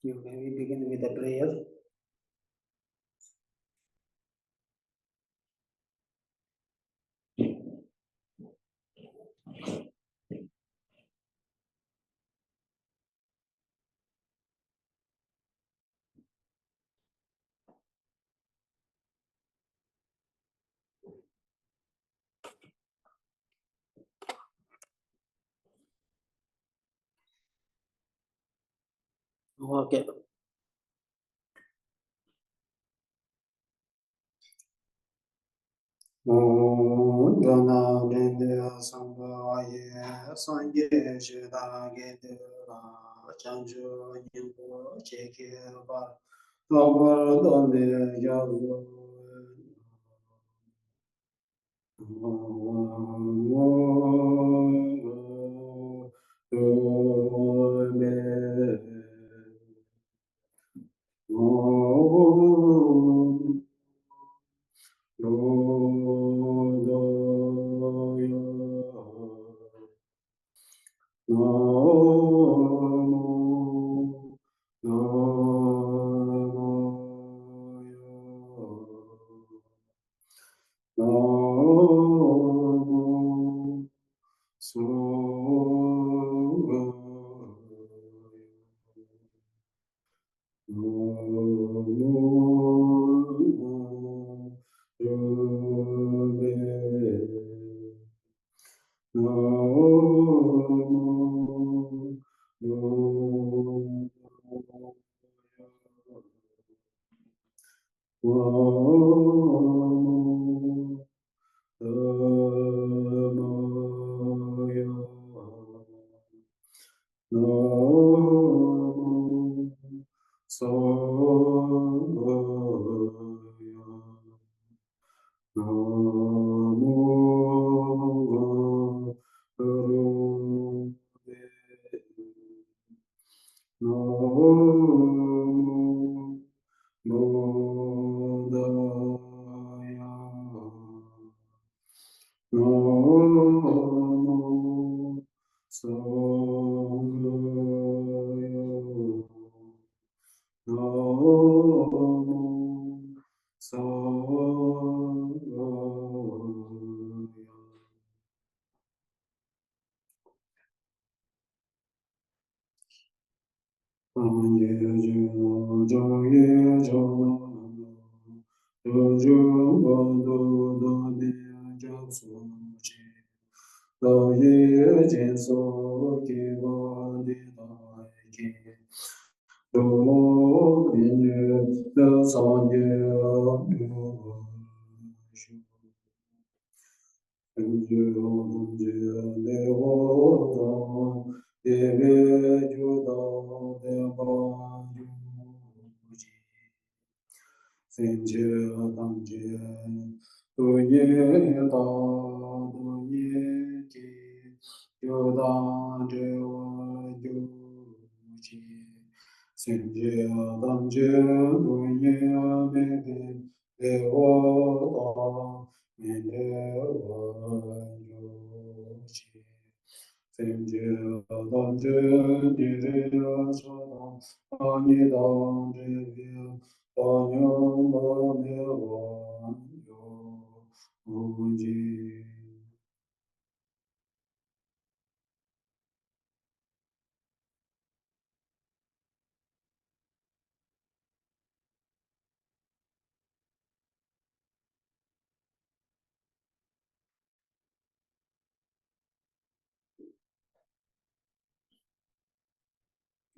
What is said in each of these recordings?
You may begin with a prayer. Okay. Gana Dende Samba Ye Sanje Shida Gede Ra Chanju Nyingo Cheke Ba Lobar Donde Yagu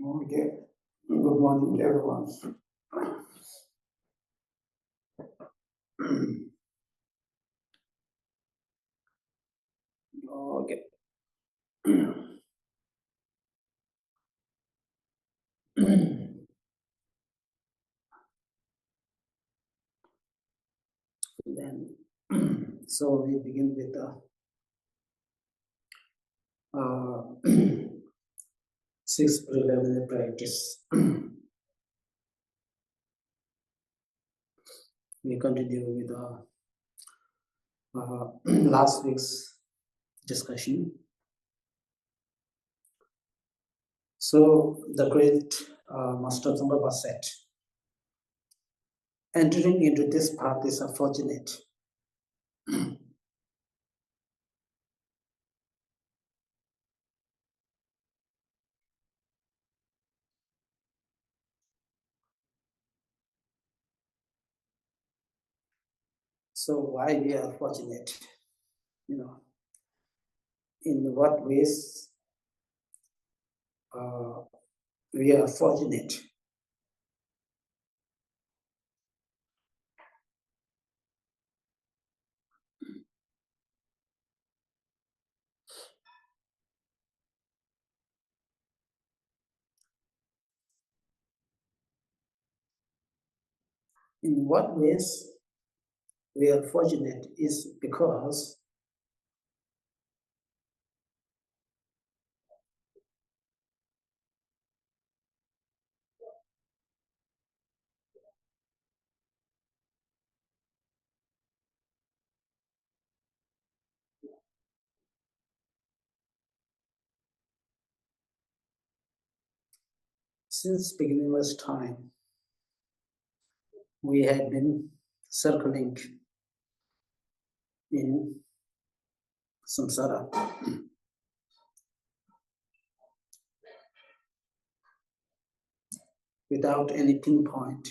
Okay. Good morning, everyone. Okay. Then, so we begin with the uh, sixth preliminary practice. We continue with last week's discussion. So the great Master Tsongkhapa said, entering into this path is unfortunate. So why we are fortunate? In what ways we are fortunate? In what ways we are fortunate is because since beginningless time, we have been circling in samsara. Without any pinpoint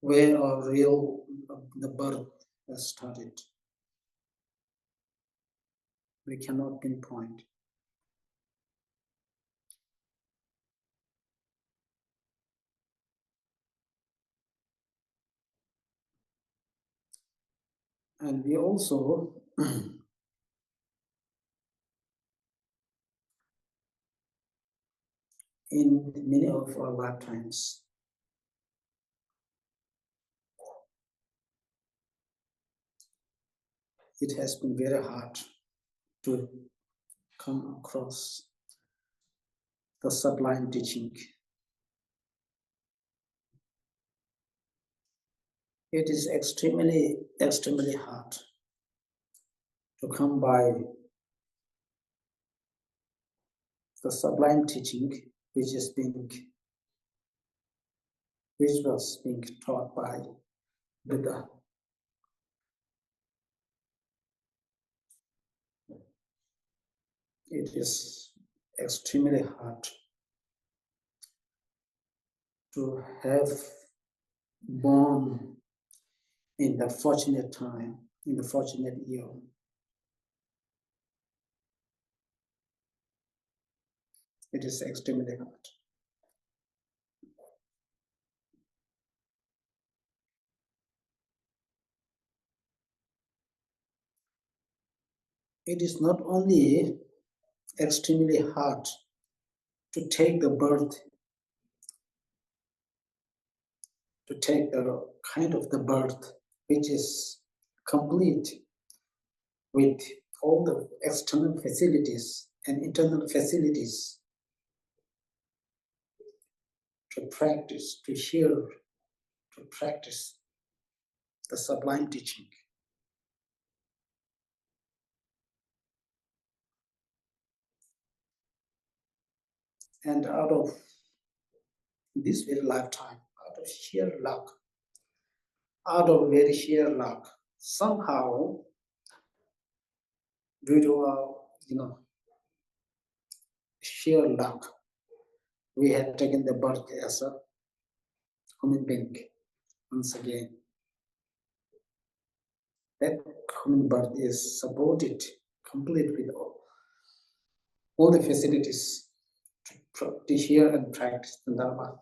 where our real the birth has started. We cannot pinpoint. And we also in many of our lifetimes, it has been very hard to come across the sublime teaching. It is extremely, extremely hard to come by the sublime teaching which was being taught by Buddha. It is extremely hard to have born in the fortunate time, in the fortunate year. It is extremely hard. It is not only extremely hard to take the birth, to take the kind of the birth which is complete with all the external facilities and internal facilities to practice, to hear, to practice the sublime teaching. And out of this very lifetime, out of sheer luck, out of very sheer luck, somehow, due to our, sheer luck, we have taken the birth as a human being once again. That human birth is supported complete with all the facilities to hear and practice the Dharma.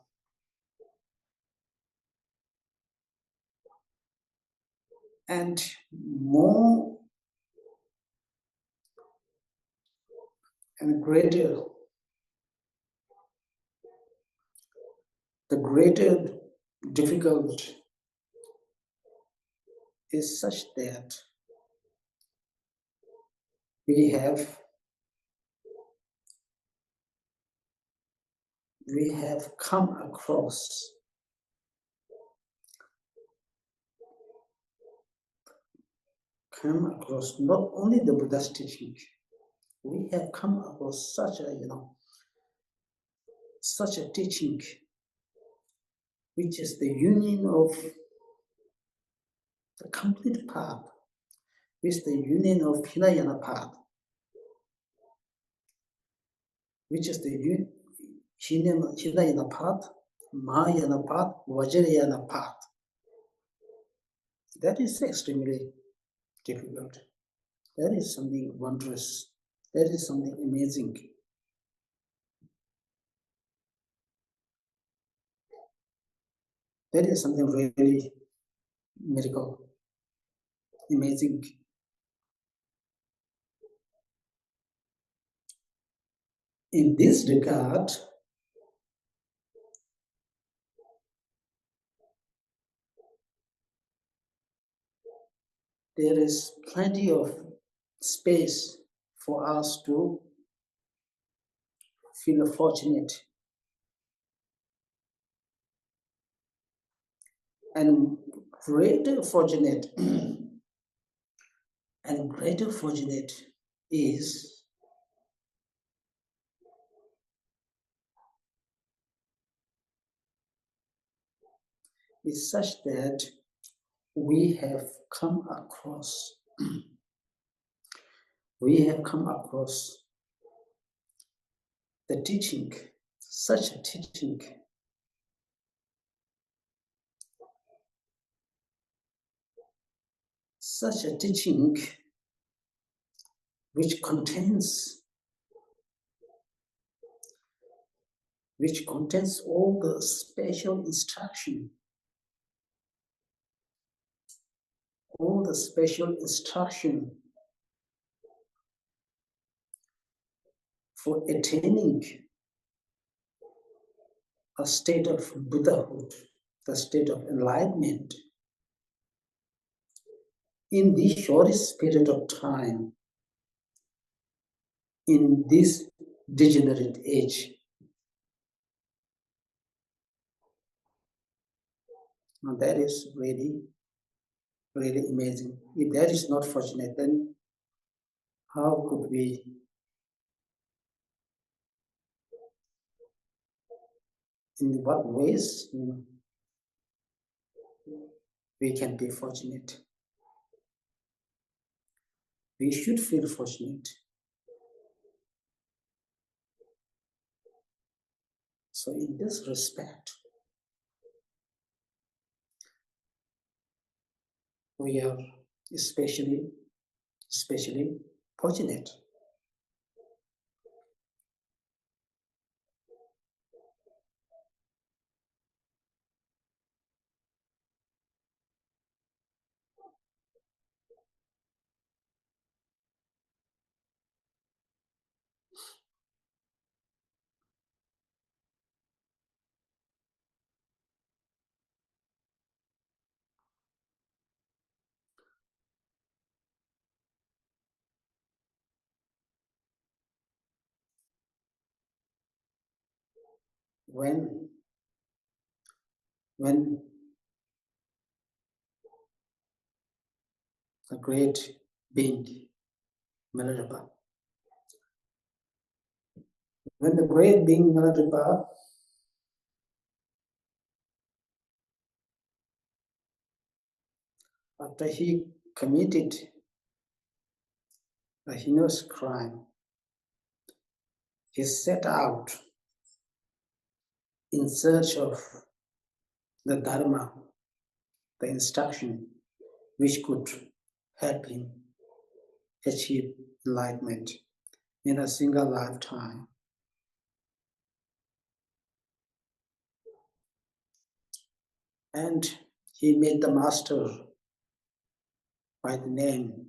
And more and greater, the greater difficulty is such that we have come across not only the Buddha's teaching, we have come across such a such a teaching, which is the union of the complete path, with the union of Hinayana path, which is the Hinayana path, Mahayana path, Vajrayana path. That is extremely difficult. That is something wondrous. That is something amazing. That is something really miracle, amazing. In this regard, there is plenty of space for us to feel fortunate and greater fortunate and greater fortunate is such that we have come across the teaching, such a teaching which contains all the special instruction, for attaining a state of Buddhahood, the state of enlightenment, in the shortest period of time, in this degenerate age. Now that is really, really amazing. If that is not fortunate, then how could we in what ways we can be fortunate? We should feel fortunate. So in this respect, we are especially fortunate. When the great being Milarepa, after he committed a heinous crime, he set out in search of the Dharma, the instruction which could help him achieve enlightenment in a single lifetime. And he met the master by the name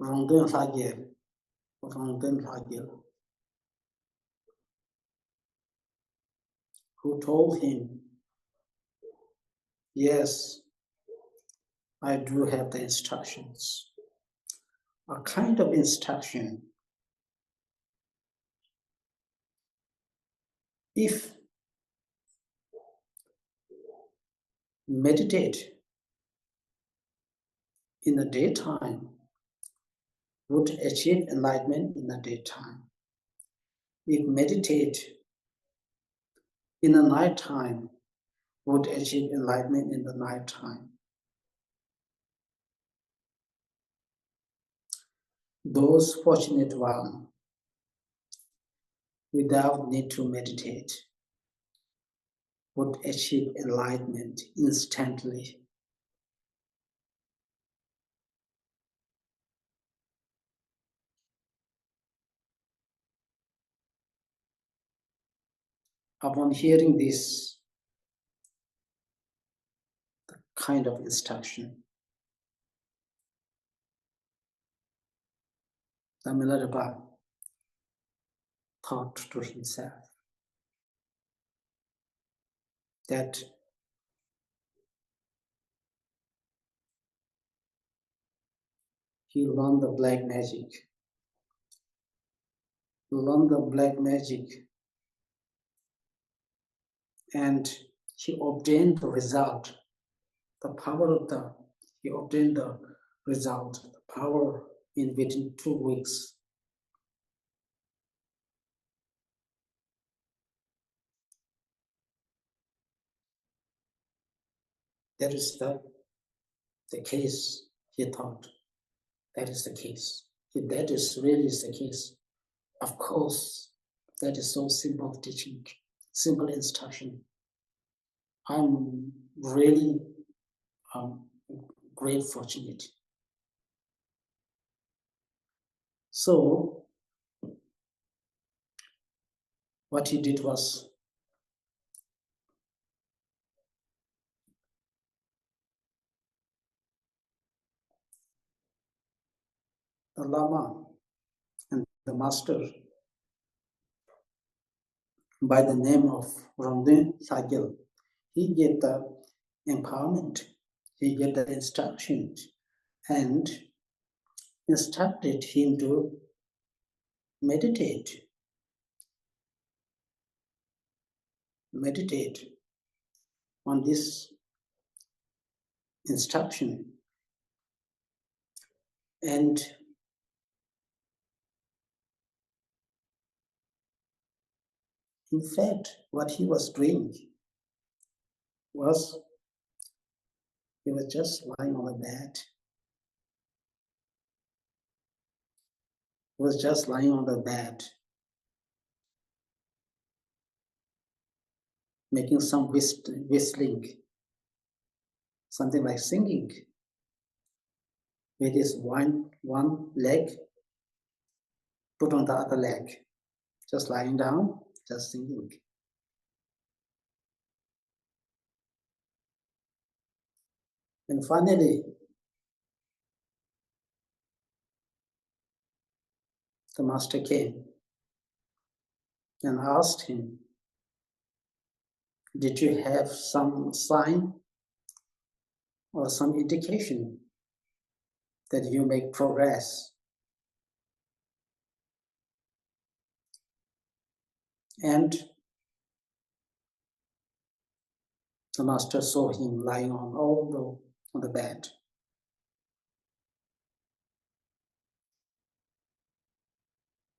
Rongden Lhagel, who told him, yes, I do have the instructions, a kind of instruction. If meditate in the daytime, would achieve enlightenment in the daytime. If meditate in the night time, would achieve enlightenment in the night time. Those fortunate ones, without need to meditate, would achieve enlightenment instantly. Upon hearing this kind of instruction, the Milarepa thought to himself that he learned the black magic, and he obtained the result, he obtained the result, the power in within 2 weeks. That is the case, he thought. That is the case. If that is really the case, of course, that is so simple teaching, simple instruction. I'm really great fortunate. So what he did was the Lama and the master by the name of Ramden Sagil, he gave the empowerment, he gave the instructions and instructed him to meditate on this instruction. And in fact, what he was doing was he was just lying on the bed. He was just lying on the bed, making some whistling, something like singing, with his one leg put on the other leg, just lying down, just singing. And finally, the master came and asked him, did you have some sign or some indication that you make progress? And the master saw him lying on the bed.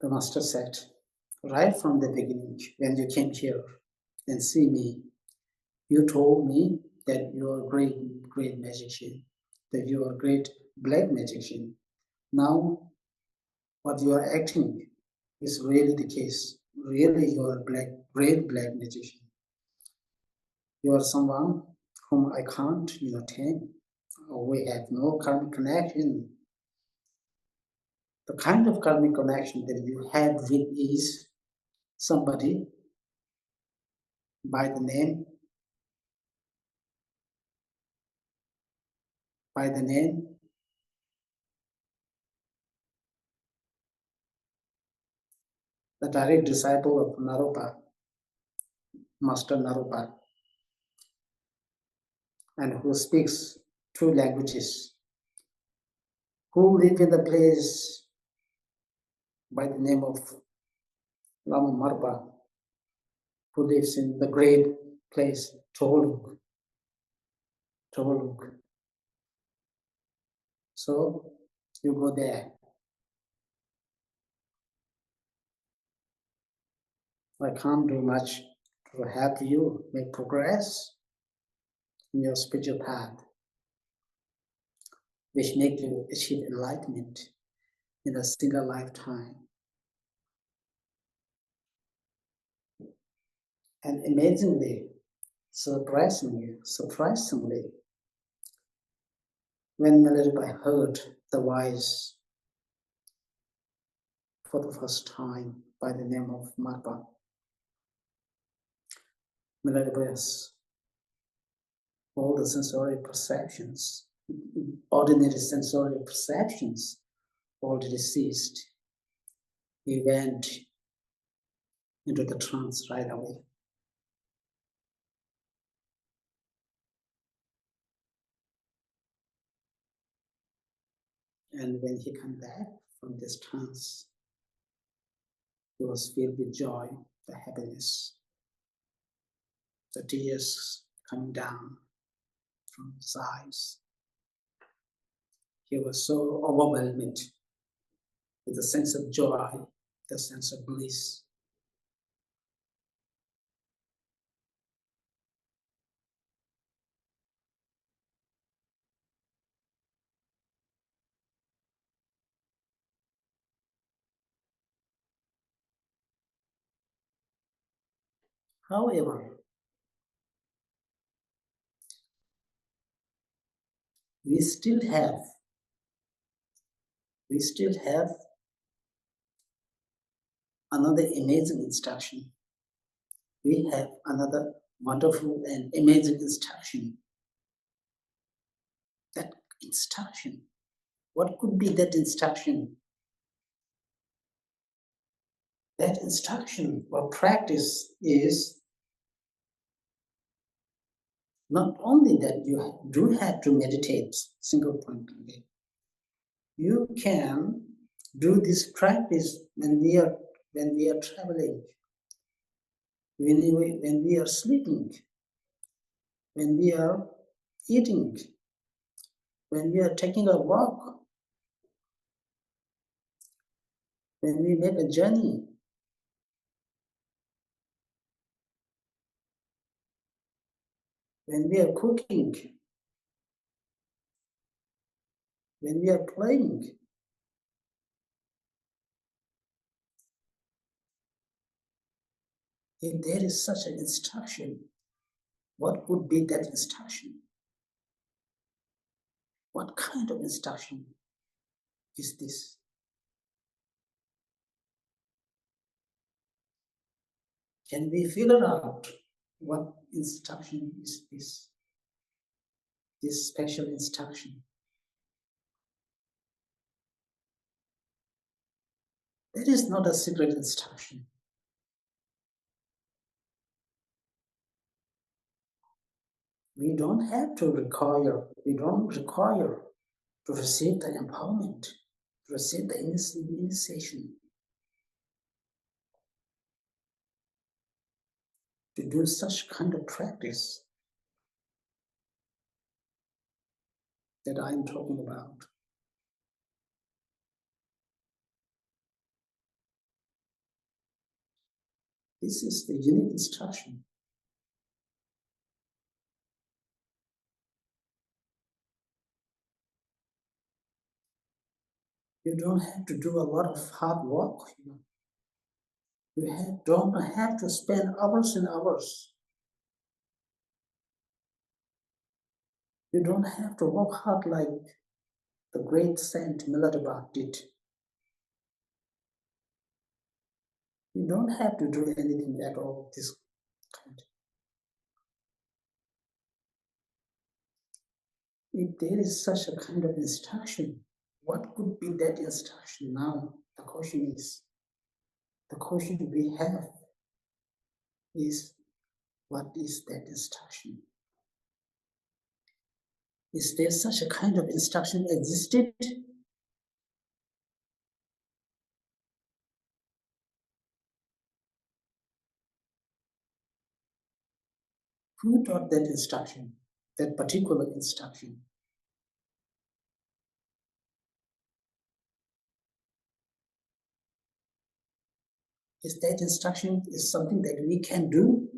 The master said, right from the beginning, when you came here and see me, you told me that you are a great magician, that you are a great black magician. Now, what you are acting is really the case. Really, you are a great black magician. You are someone whom I can't tame. We have no karmic connection. The kind of karmic connection that you have with is somebody by the name, the direct disciple of Naropa, Master Naropa, and who speaks 2 languages, who live in the place by the name of Lama Marpa, who lives in the great place Toholuk. So you go there I can't do much to help you make progress in your spiritual path, which make you achieve enlightenment in a single lifetime. And amazingly, surprisingly, when Milarepa heard the voice for the first time by the name of Marpa, Milarepa's all the sensory perceptions, ordinary sensory perceptions already ceased. He went into the trance right away. And when he came back from this trance, he was filled with joy, the happiness, the tears coming down from his eyes. He was so overwhelmed with a sense of joy, the sense of bliss. However, we still have another amazing instruction. We have another wonderful and amazing instruction. That instruction, what could be that instruction? That instruction or practice is not only that you do have to meditate single point only. You can do this practice when we are traveling, when we are sleeping, when we are eating, when we are taking a walk, when we make a journey. When we are cooking, when we are playing. If there is such an instruction, what would be that instruction? What kind of instruction is this? Can we figure out what instruction is this? This special instruction. That is not a secret instruction. We don't require to receive the empowerment, to receive the initiation, to do such kind of practice that I'm talking about. This is the unique instruction. You don't have to do a lot of hard work. You don't have to spend hours and hours. You don't have to work hard like the great Saint Milarepa did. You don't have to do anything at all this kind. If there is such a kind of instruction, what could be that instruction now? The question we have is, what is that instruction? Is there such a kind of instruction existed? Who taught that instruction, that particular instruction? Is that instruction is something that we can do?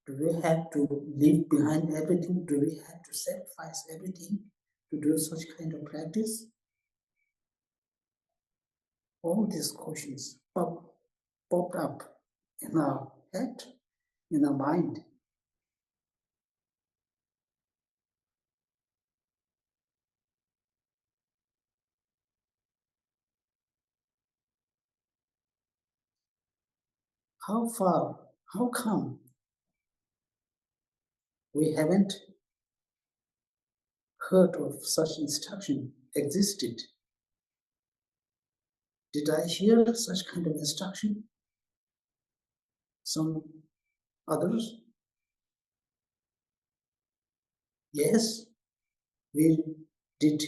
Do we have to leave behind everything? Do we have to sacrifice everything to do such kind of practice? All these questions popped up in our head, in our mind. How far, how come we haven't heard of such instruction existed? Did I hear such kind of instruction? Some others? Yes, we did.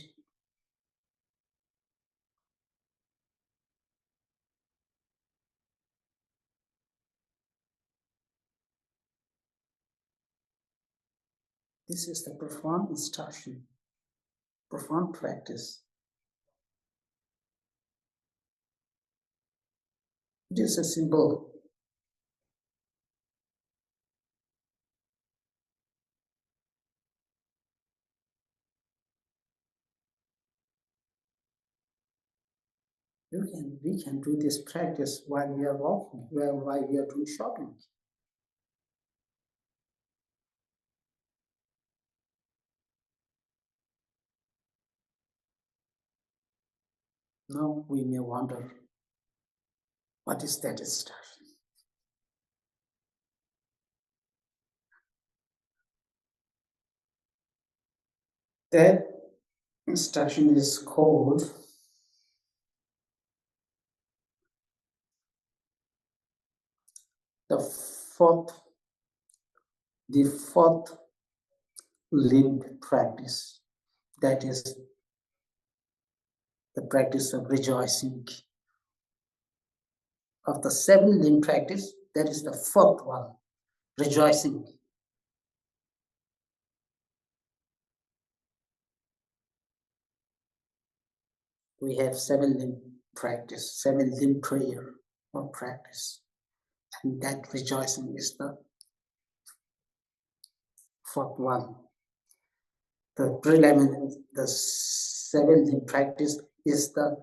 This is the profound instruction, profound practice. It is a symbol. We can do this practice while we are walking, while we are doing shopping. Now we may wonder, what is that instruction? That instruction is called the fourth limb practice. That is the practice of rejoicing. Of the 7 limb practice, that is the fourth one, rejoicing. We have 7 limb practice, 7 limb prayer or practice. And that rejoicing is the fourth one. The 7th practice is the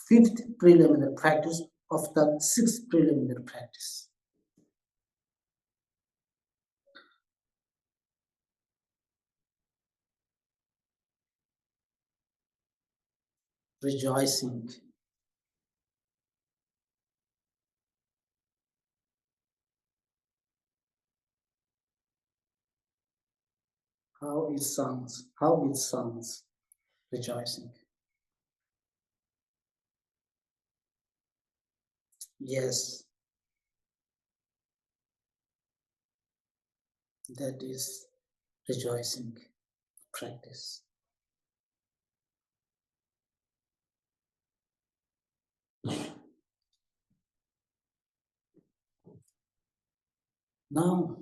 5th preliminary practice of the 6th preliminary practice. Rejoicing. How it sounds, rejoicing. Yes, that is rejoicing practice. Now,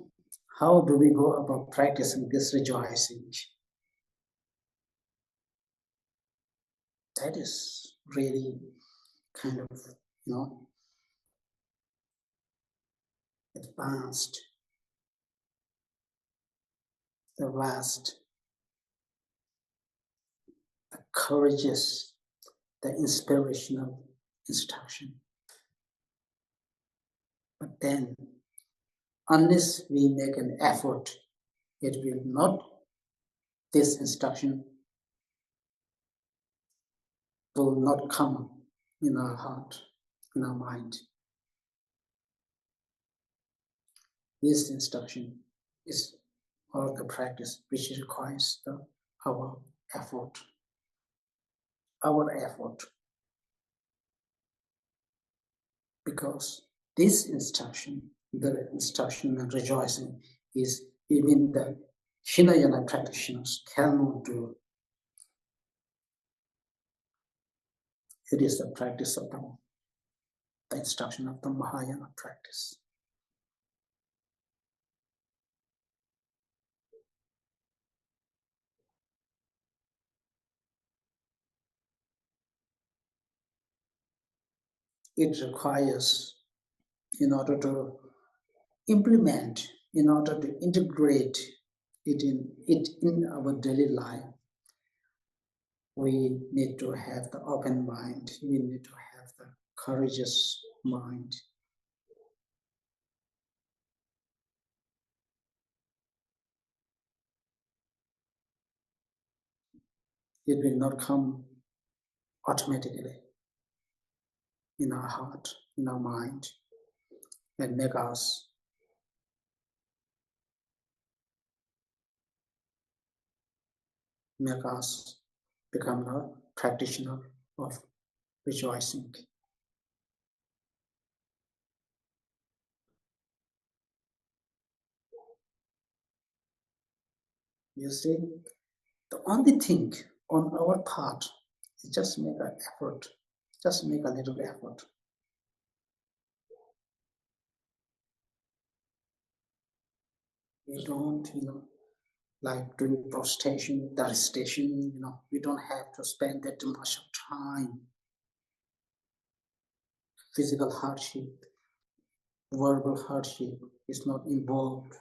how do we go about practicing this rejoicing? That is really kind of, advanced, the vast, the courageous, the inspirational instruction. But then, unless we make an effort, it will not, this instruction will not come in our heart, in our mind. This instruction is or the practice which requires our effort. Because this instruction, the instruction and rejoicing, is even the Hinayana practitioners cannot do. It is the practice of the instruction of the Mahayana practice. it requires, in order to implement, in order to integrate it in our daily life, we need to have the open mind. We need to have the courageous mind. It will not come automatically in our heart, in our mind, and make us become a practitioner of rejoicing. You see, the only thing on our part is just make an effort, just make a little effort. We don't, like doing prostration, the recitation, we don't have to spend that much of time. Physical hardship, verbal hardship is not involved.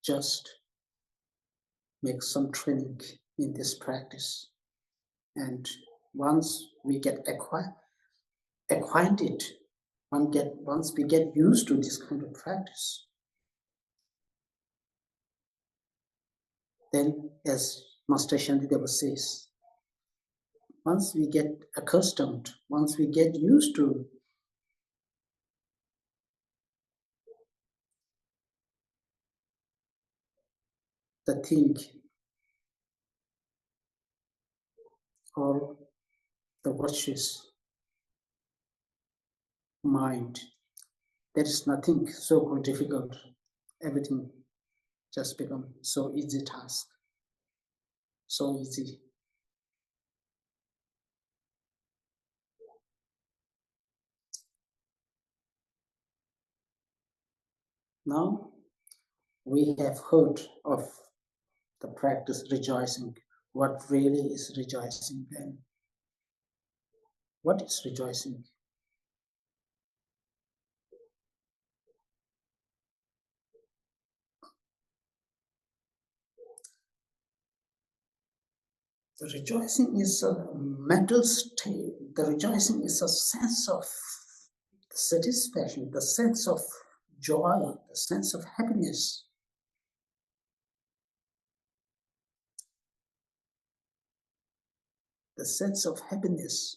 Just make some training in this practice. And once we get acquainted, once we get used to this kind of practice, then as Master Shantideva says, once we get accustomed, once we get used to the thing or the virtuous mind, there is nothing so difficult. Everything just become so easy task, so easy. Now we have heard of the practice rejoicing. What really is rejoicing then? What is rejoicing? The rejoicing is a mental state. The rejoicing is a sense of satisfaction, the sense of joy, the sense of happiness. The sense of happiness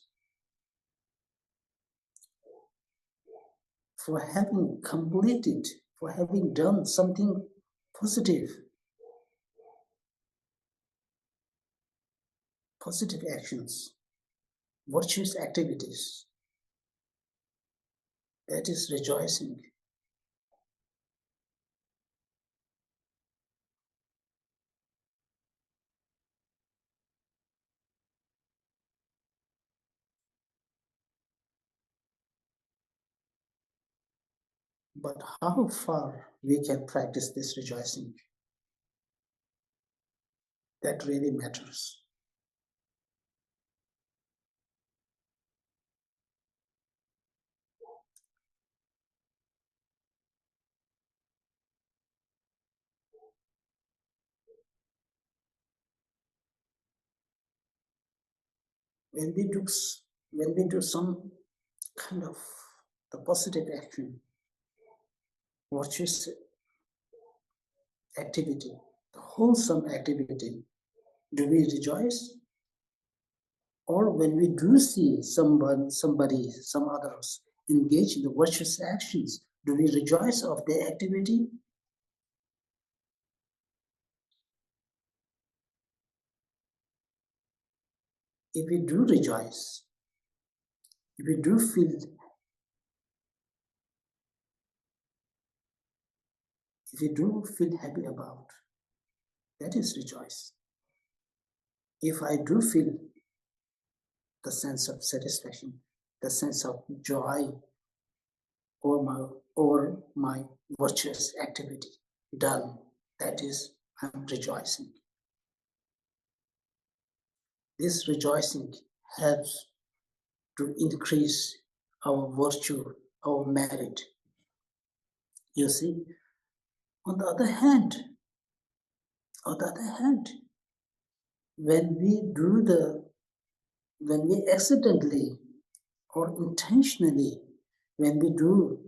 for having completed, for having done something positive, positive actions, virtuous activities. That is rejoicing. But how far we can practice this rejoicing, that really matters. When we do some kind of the positive action, virtuous activity, the wholesome activity, do we rejoice? Or when we do see somebody, some others engage in the virtuous actions, do we rejoice of their activity? If we do rejoice, if we do feel, happy about, that is rejoice. If I do feel the sense of satisfaction, the sense of joy over my virtuous activity done, that is, I'm rejoicing. This rejoicing helps to increase our virtue, our merit. You see, on the other hand, when we accidentally or intentionally, when we do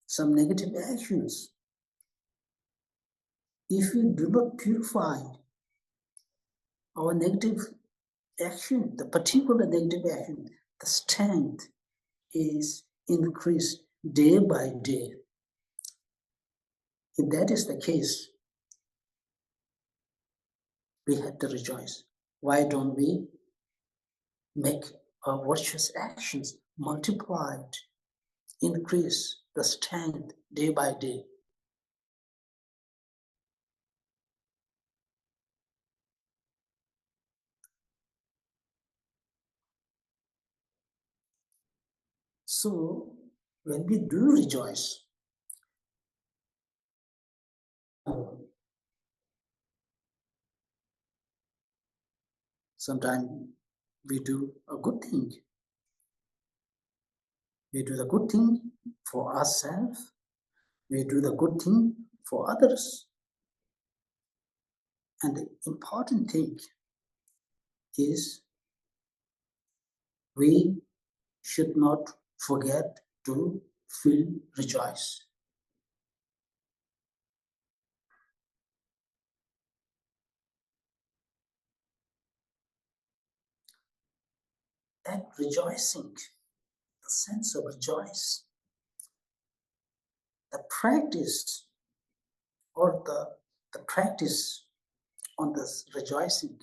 some negative actions, if we do not purify our negative action, the particular negative action, the strength is increased day by day. If that is the case, we have to rejoice. Why don't we make our virtuous actions multiplied, increase the strength day by day? So when we do rejoice, sometimes we do a good thing. We do the good thing for ourselves. We do the good thing for others. And the important thing is we should not forget to feel rejoice. That rejoicing, the sense of rejoice, the practice or the practice on this rejoicing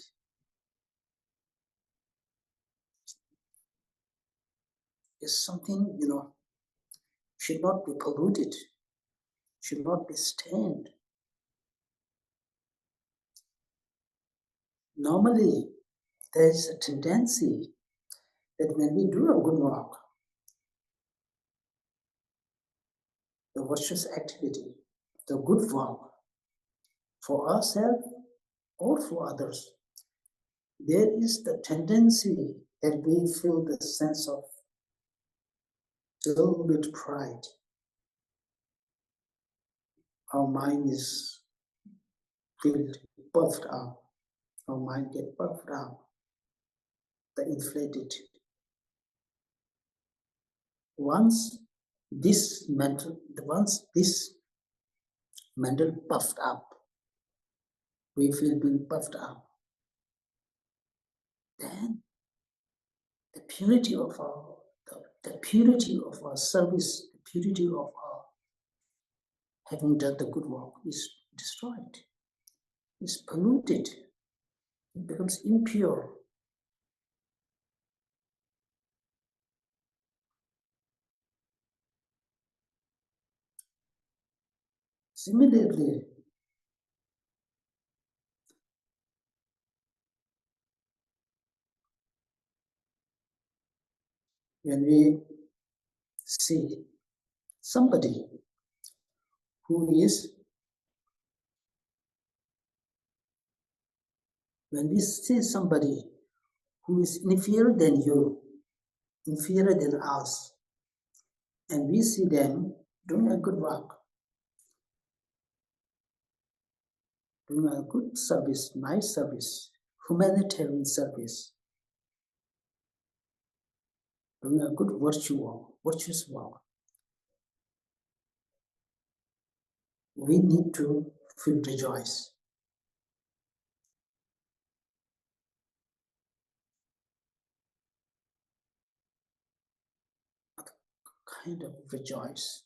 is something, should not be polluted, should not be stained. Normally, there is a tendency that when we do a good work, the virtuous activity, the good work for ourselves or for others, there is the tendency that we feel the sense of a little bit pride. Our mind is filled, puffed up. Our mind get puffed up, the inflated. Once this mental puffed up, we feel being puffed up, then the purity of our service, the purity of our having done the good work is destroyed, is polluted, it becomes impure. Similarly, when we see somebody who is, when we see somebody who is inferior than you, inferior than us, and we see them doing a good work, doing a good service, nice service, humanitarian service, doing a good virtuous work, we need to feel rejoice. A kind of rejoice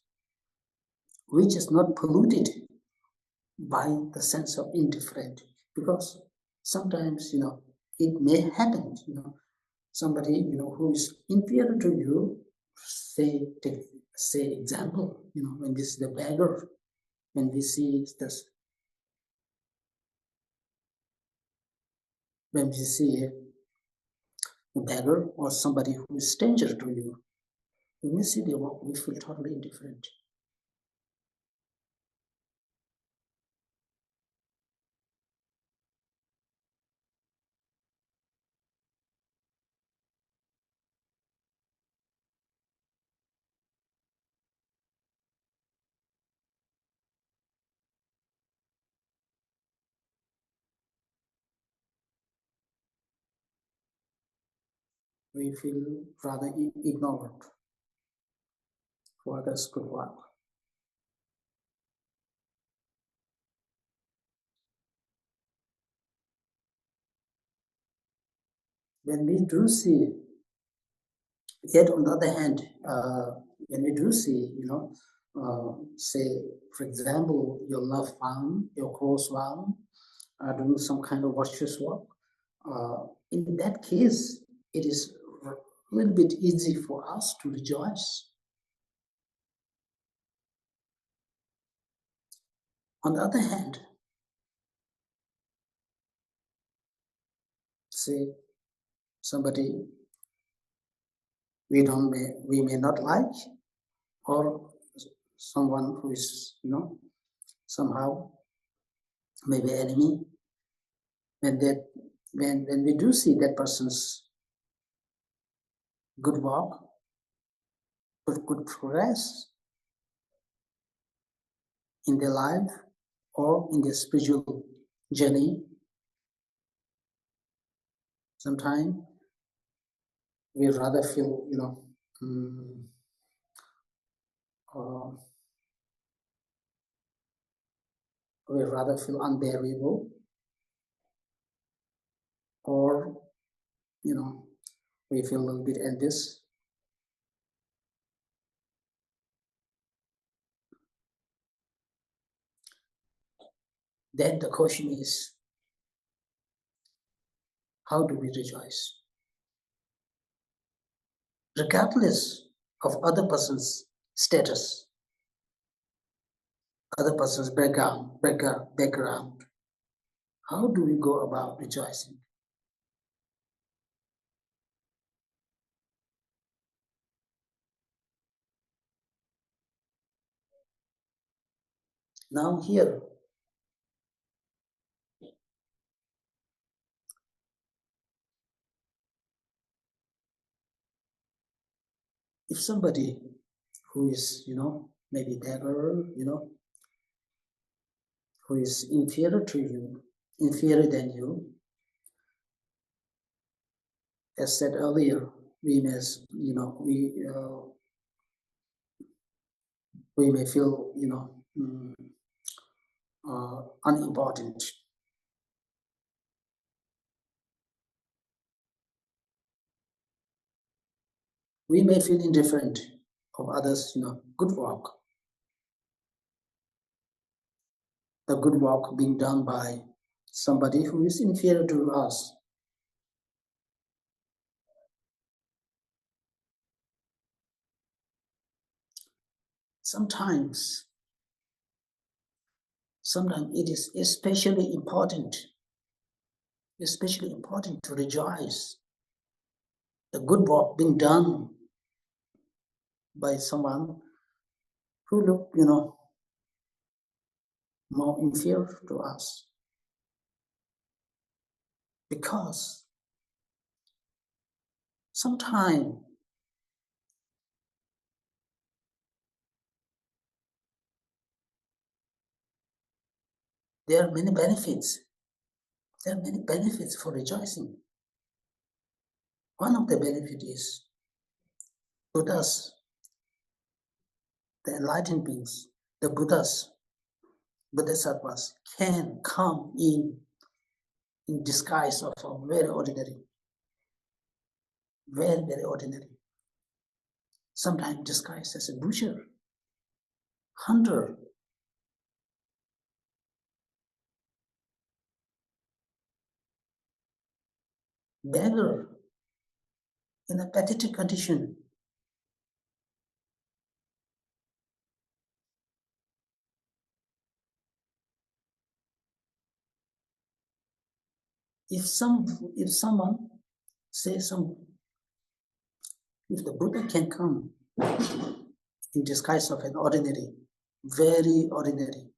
which is not polluted by the sense of indifference, because sometimes it may happen, somebody who is inferior to you, say example, when this is the beggar, when we see this, when we see a beggar or somebody who is stranger to you, when we see their work, we feel totally indifferent. we feel rather ignored for others' good work. When we do see, yet on the other hand, when we do see, say, for example, your loved one, your close one, are doing some kind of virtuous work, in that case, it is a little bit easy for us to rejoice. On the other hand, say somebody we may not like, or someone who is somehow maybe enemy. When we do see that person's good work, good progress in their life or in their spiritual journey, sometimes we rather feel we rather feel unbearable, or we feel a little bit envious. Then the question is, how do we rejoice? Regardless of other person's status, other person's background, how do we go about rejoicing? Now here, if somebody who is, maybe beggar, who is inferior to you, inferior than you, as said earlier, we may feel, unimportant. We may feel indifferent of others, good work. The good work being done by somebody who is inferior to us. Sometimes it is especially important to rejoice the good work being done by someone who look, more inferior to us. Because sometimes there are many benefits. There are many benefits for rejoicing. One of the benefits is Buddhas, the enlightened beings, the Buddhas, Bodhisattvas can come in disguise of a very ordinary, sometimes disguised as a butcher, hunter, beggar, in a pathetic condition. If someone says if the Buddha can come in disguise of an ordinary, very ordinary,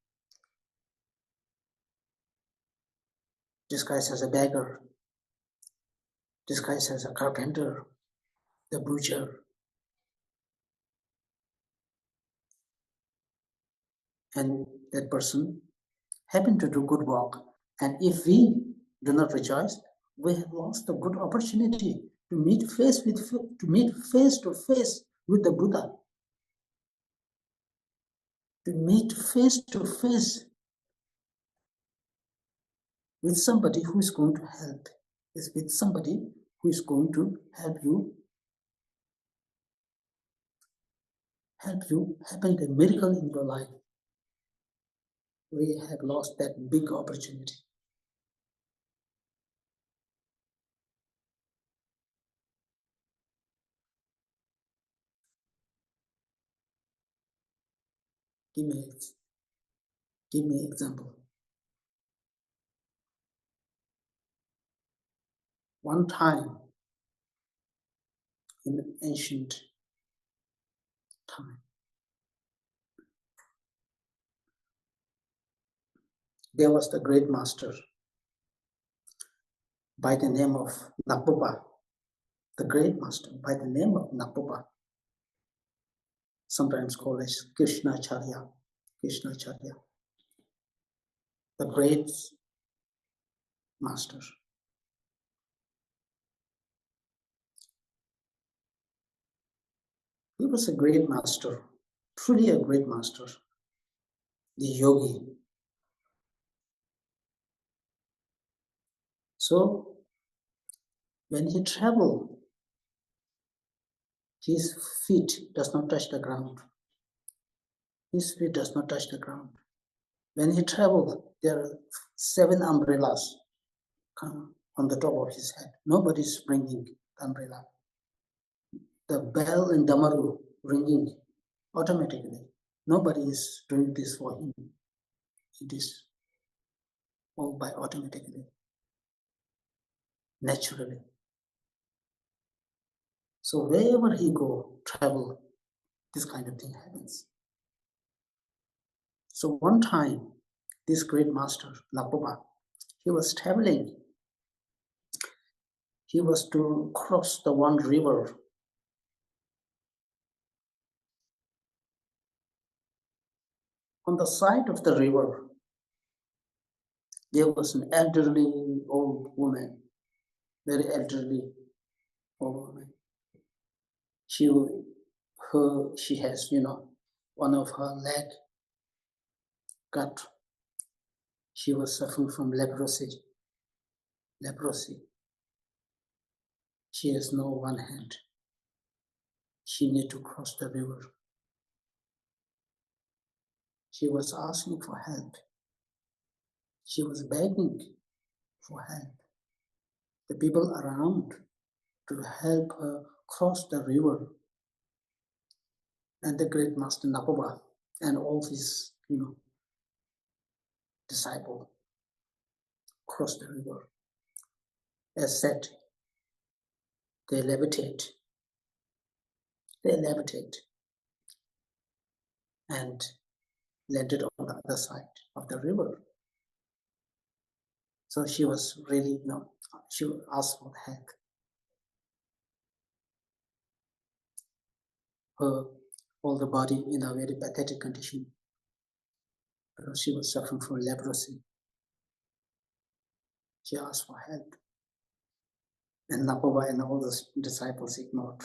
disguised as a beggar, disguised as a carpenter, the butcher, and that person happened to do good work, and if we do not rejoice, we have lost a good opportunity to meet face to face with the Buddha, to meet face to face with somebody who is going to help, is with somebody who is going to help you happen a miracle in your life. We have lost that big opportunity. Give me an example. One time in ancient time, there was the great master by the name of Napopa, the great master by the name of Napopa, sometimes called as Krishnacharya, the great master. He was a great master, truly a great master, the yogi. So when he traveled, his feet does not touch the ground. His feet does not touch the ground. When he traveled, there are 7 umbrellas on the top of his head. Nobody is bringing the umbrella. The bell in Damaru ringing automatically. Nobody is doing this for him. It is all by automatically, naturally. So wherever he go, travel, this kind of thing happens. So one time, this great master, Napopa, he was traveling. He was to cross the one river. On the side of the river, there was an elderly old woman, very elderly old woman. She has, one of her leg cut. She was suffering from leprosy. She has no one hand. She need to cross the river. She was asking for help. She was begging for help. The people around to help her cross the river. And the great master Napopa and all his, disciple cross the river. As said, they levitate and landed on the other side of the river. So she was really, she asked for help. Her all the body in a very pathetic condition because she was suffering from leprosy. She asked for help. And Napopa and all the disciples ignored.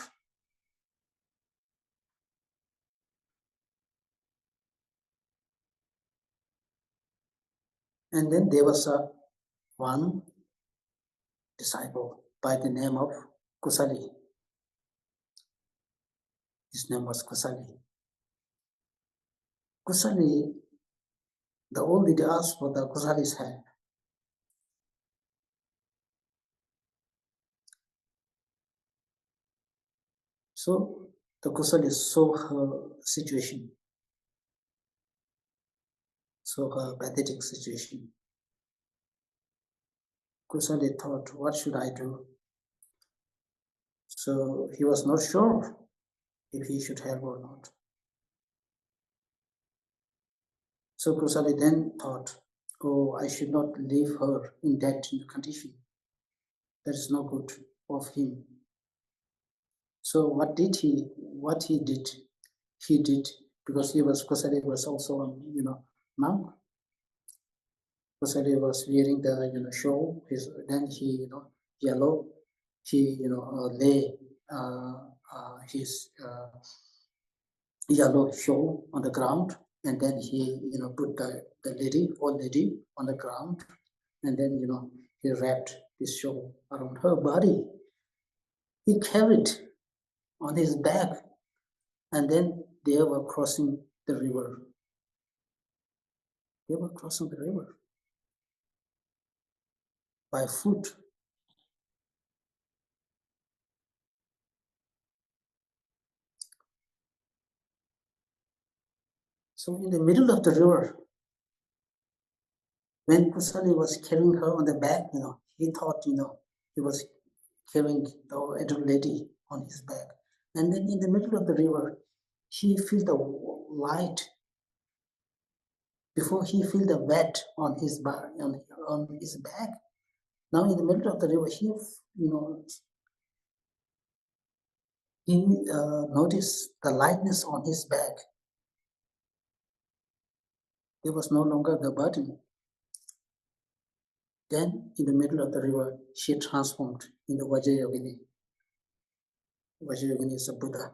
And then there was one disciple by the name of Kusali. His name was Kusali. Kusali, the old lady asked for the Kusali's help. So the Kusali saw her situation, saw her pathetic situation. Kusali thought, what should I do? So he was not sure if he should help or not. So Kusali then thought, oh, I should not leave her in that condition. That is not good of him. So what he did, because Kusali was also a monk. Kusali was wearing the shawl, then he yellow he lay his yellow shawl on the ground, and then he put the old lady on the ground, and then he wrapped this shawl around her body. He carried on his back, and then they were crossing the river. They were crossing the river by foot. So in the middle of the river, when Kusali was carrying her on the back, he thought, he was carrying the adult lady on his back. And then in the middle of the river, he felt the light before he felt the wet on his back. On his back. Now in the middle of the river, he noticed the lightness on his back. There was no longer the burden. Then, in the middle of the river, she transformed into Vajrayogini. Vajrayogini is a Buddha,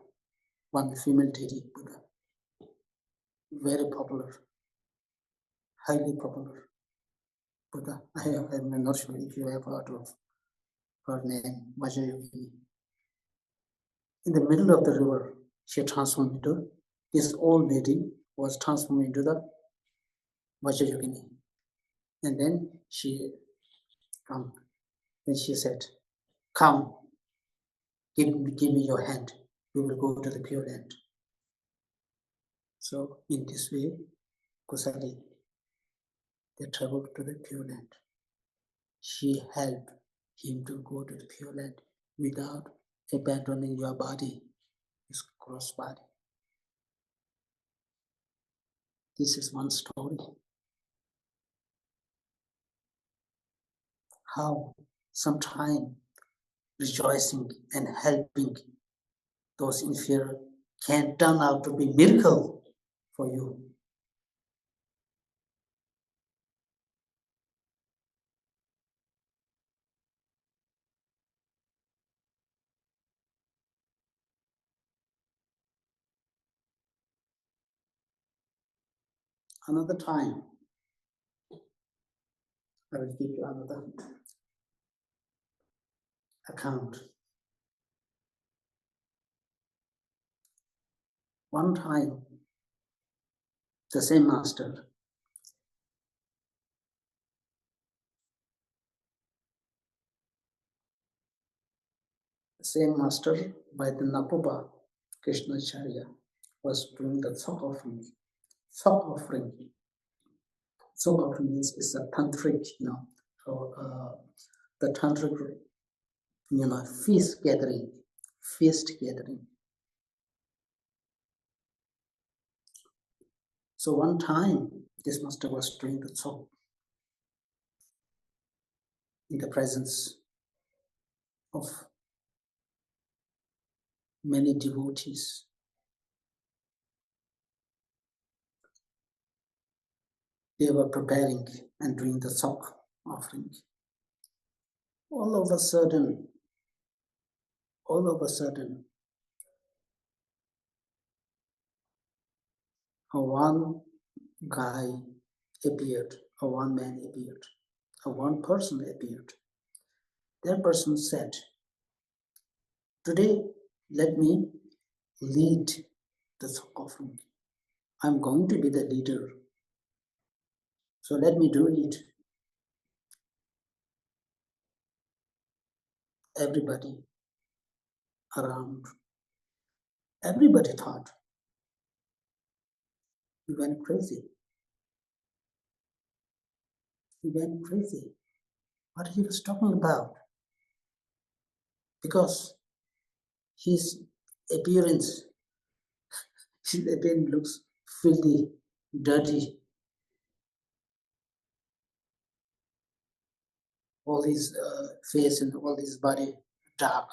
one female deity Buddha. Very popular, highly popular Buddha. I'm not sure if you have heard of her name, Vajrayogini. In the middle of the river, she transformed into this old lady was transformed into the Vajrayogini. And then she said, "Come, give me your hand. We will go to the Pure Land." So in this way, Kusali, they traveled to the Pure Land. She helped him to go to the Pure Land without abandoning your body, his gross body. This is one story. How sometime rejoicing and helping those inferior can turn out to be miracle for you. Another time, I will give you another account. One time, the same master by the Napuba Krishnacharya was doing the Sok offering. Sok offering. Sok offering is a tantric, the tantric, feast gathering. So one time, this master was doing the Sok in the presence of many devotees. They were preparing and doing the Sok offering. All of a sudden, one guy appeared, one man appeared, one person appeared. That person said, "Today, let me lead the Sok offering. I'm going to be the leader. So let me do it." Everybody around, everybody thought he went crazy. He went crazy. What he was talking about? Because his appearance looks filthy, dirty. All his face and all his body dark.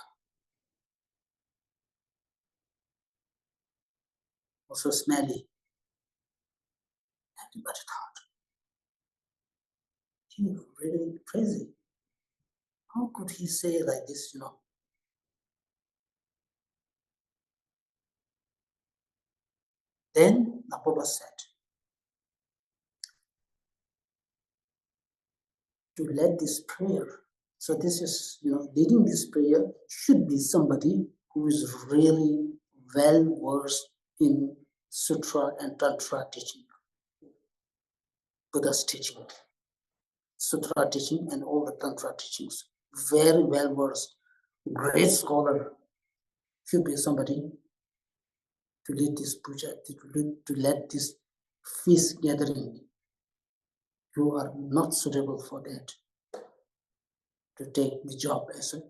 Also smelly. Everybody thought he really crazy. How could he say like this, Then Napoba said, to lead this prayer. So this is, leading this prayer should be somebody who is really well versed in Sutra and Tantra teaching, Buddha's teaching, Sutra teaching and all the Tantra teachings. Very well versed, great scholar should be somebody to lead this puja, to lead this feast gathering. You are not suitable for that, to take the job as a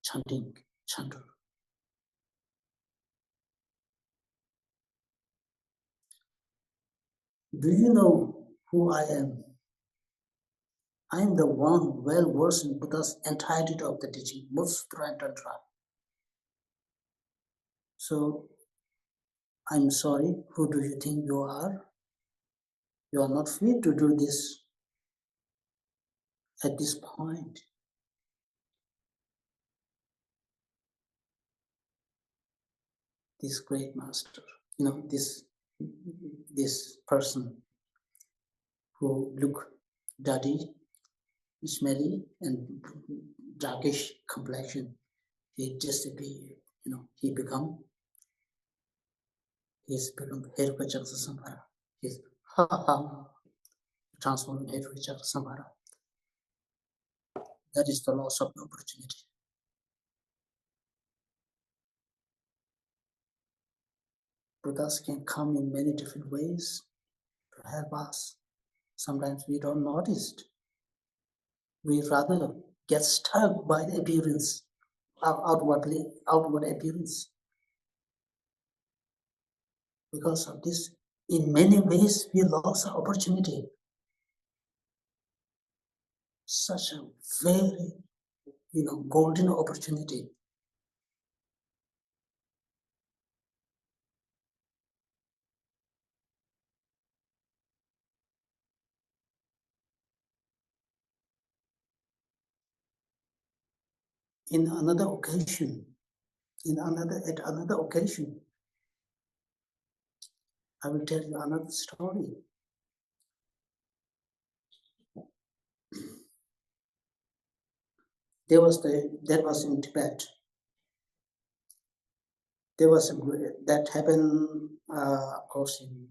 chanter. Do you know who I am? I am the one well versed in Buddha's entirety of the teaching, both Sutra and Tantra. So I'm sorry, who do you think you are? You are not free to do this at this point. This great master, this person who look dirty, smelly, and darkish complexion, he just be, he's become Herupachaksa Samhara. He's transformed into Herupachaksa Samhara. That is the loss of the opportunity. Buddhas can come in many different ways to help us. Sometimes we don't notice it. We rather get stuck by the appearance, outward appearance. Because of this, in many ways, we lost the opportunity. Such a very, golden opportunity. At another occasion, I will tell you another story. That was in Tibet. That happened, of course, in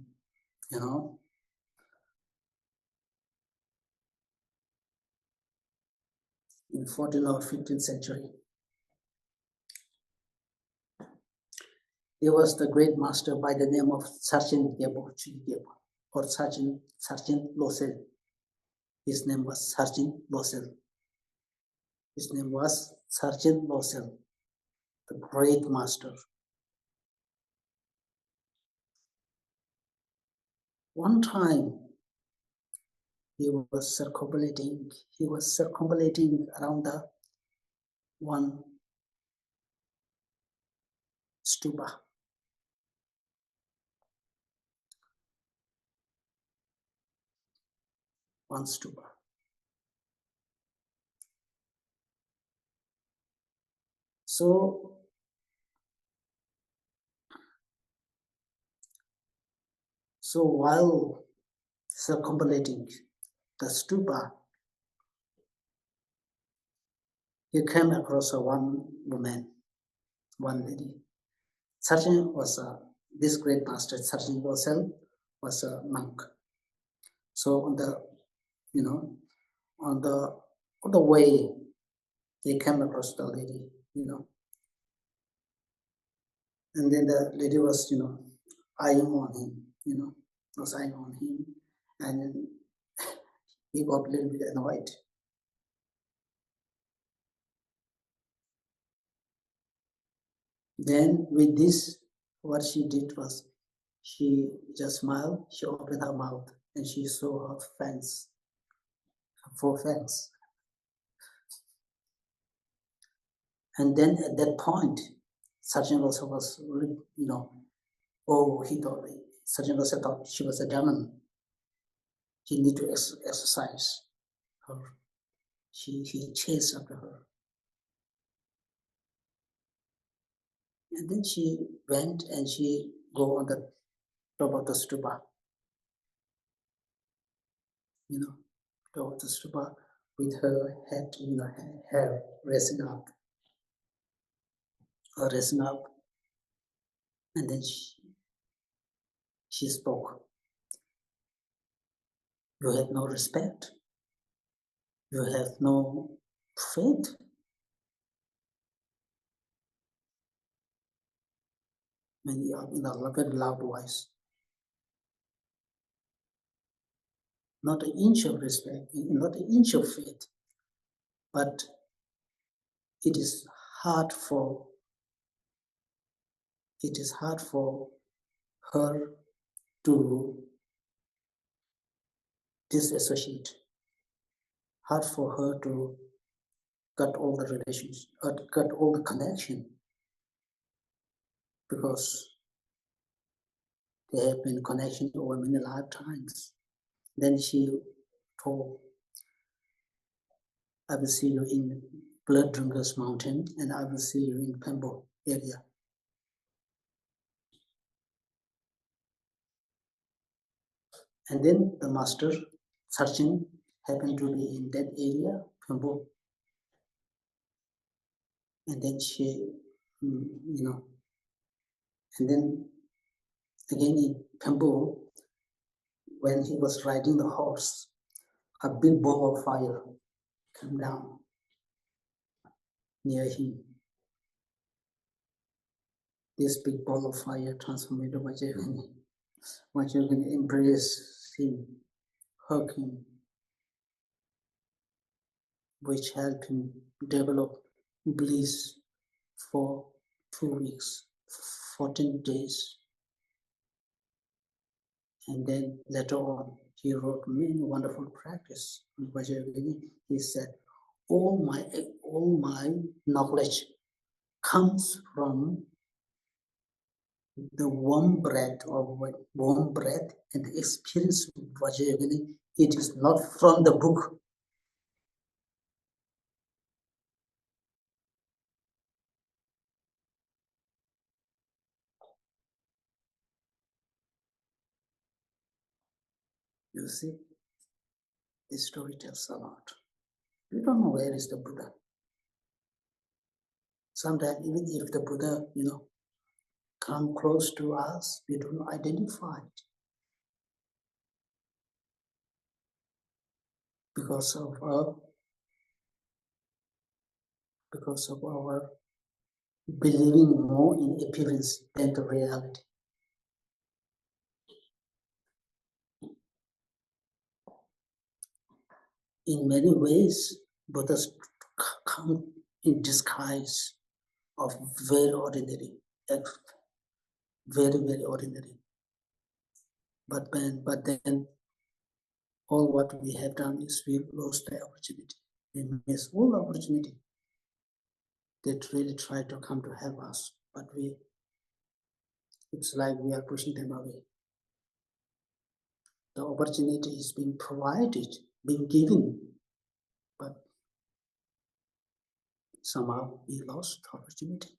14th or 15th century. There was the great master by the name of Sarchen Gyabo or Sarchen Losel. His name was Sarchen Losel. The great master. One time, he was circumambulating around the one stupa. One stupa. So while circumambulating the stupa, he came across one woman, one lady. Sarchen was this great master, Sarchen Losel, was a monk. So on the way, they came across the lady, and then the lady was, eyeing on him, and then he got a little bit annoyed. Then with this, what she did was, she just smiled, she opened her mouth, and she saw her fangs, her 4 fangs. And then at that point, Sarchen also was, he thought, Sarchen also thought she was a demon. He need to exercise her. He chased after her. And then she went and she go on the top of the stupa, top of the stupa, with her head, hair raising up, and then she spoke. You have no respect. You have no faith. In a very loud voice. Not an inch of respect, not an inch of faith. But it is hard for her to disassociate, hard for her to cut all the relations, cut all the connection, because they have been connection over many lifetimes. Then she told, I will see you in Blood Drinkers Mountain, and I will see you in Pembo area. And then the master searching happened to be in that area, Pembo. And then she, and then again in Pembo, when he was riding the horse, a big ball of fire came down near him. This big ball of fire transformed into Vajrayana. Vajrayana embraced him, hug him, which helped him develop bliss for 2 weeks, 14 days. And then later on, he wrote many wonderful practice on Vajrayana. He said, all my knowledge comes from the warm breath and the experience of Vajrayana. It is not from the book. You see, this story tells a lot. We don't know where is the Buddha. Sometimes even if the Buddha, come close to us, we don't identify it because of our believing more in appearance than the reality. In many ways, Buddhas come in disguise of very ordinary, very, very ordinary. But then all what we have done is we lost the opportunity. We miss all the opportunity. They really try to come to help us, but it's like we are pushing them away. The opportunity is being provided, being given, but somehow we lost the opportunity.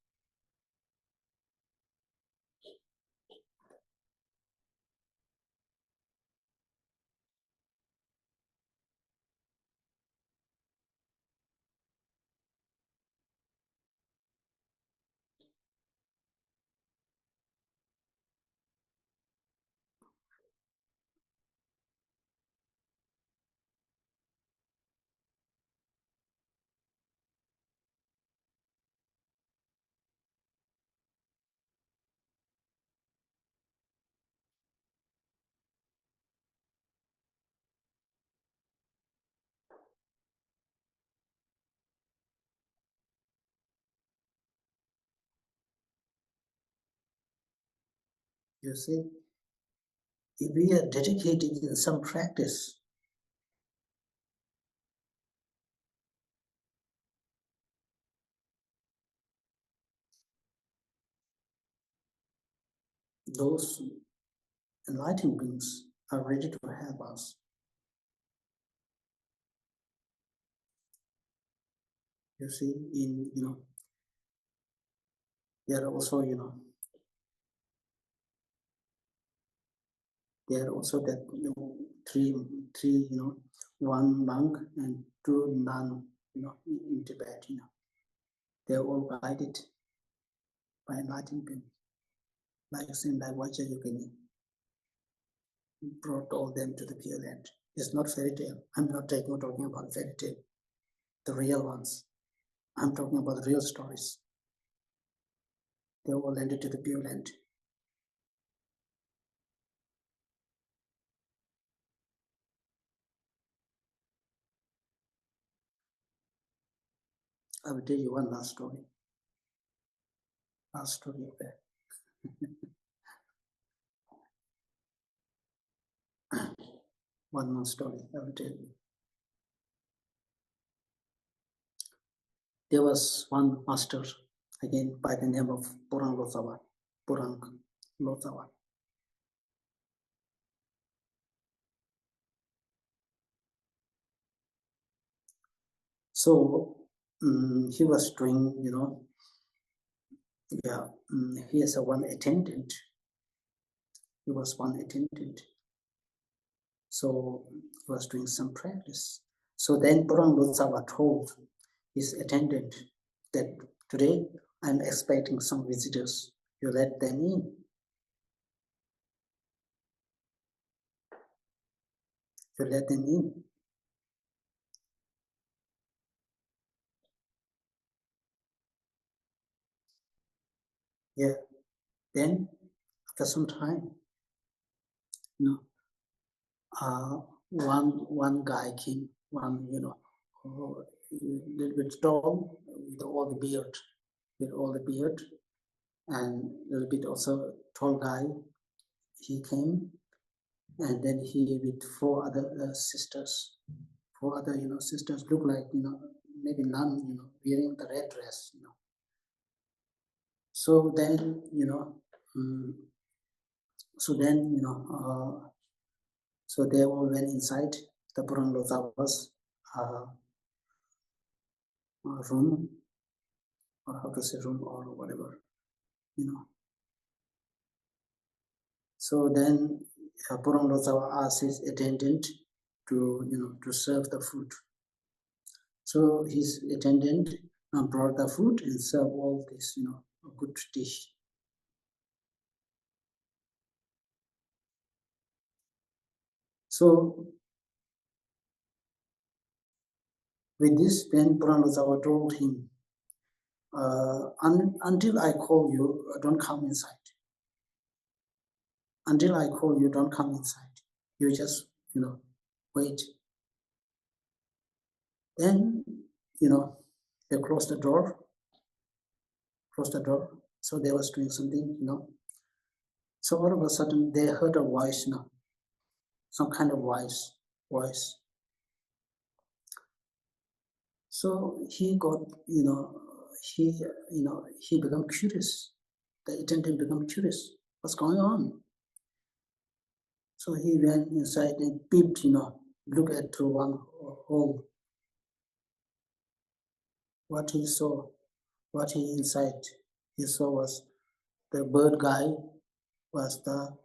You see, if we are dedicated in some practice, those enlightened beings are ready to help us. You see, there are also, There are also that three, one monk and two nun, in Tibet, they're all guided by enlightened being, like saying like Vajrayogini brought all them to the Pure Land. It's not fairy tale. I'm not talking about fairy tale, the real ones. I'm talking about real stories. They all landed to the Pure Land. I will tell you one last story. Last story of that. One more story I will tell you. There was one master, again by the name of Purang Lotsawa. So he was doing, he is a one attendant. He was one attendant. So he was doing some practice. So then Purang Lotsawa told his attendant that today I'm expecting some visitors. You let them in. You let them in. Yeah. Then after some time, one guy came, a little bit tall, with all the beard, and a little bit also tall guy. He came, and then he with four other sisters. Four other, sisters look like, maybe nun, wearing the red dress, So then, so they all went inside the Purang Lotsawa's room, or how to say room or whatever, So then Purang Lotsawa asked his attendant to serve the food. So his attendant brought the food and served all this, a good dish. So with this, then Purang Lotsawa told him, until I call you, don't come inside. Until I call you, don't come inside. You just, wait. Then, they closed the door. So they was doing something, So all of a sudden they heard a voice, some kind of voice. So he got, he became curious. The attendant became curious. What's going on? So he went inside and peeped, look at through one hole. What he saw, what he inside, he saw was the bird guy was the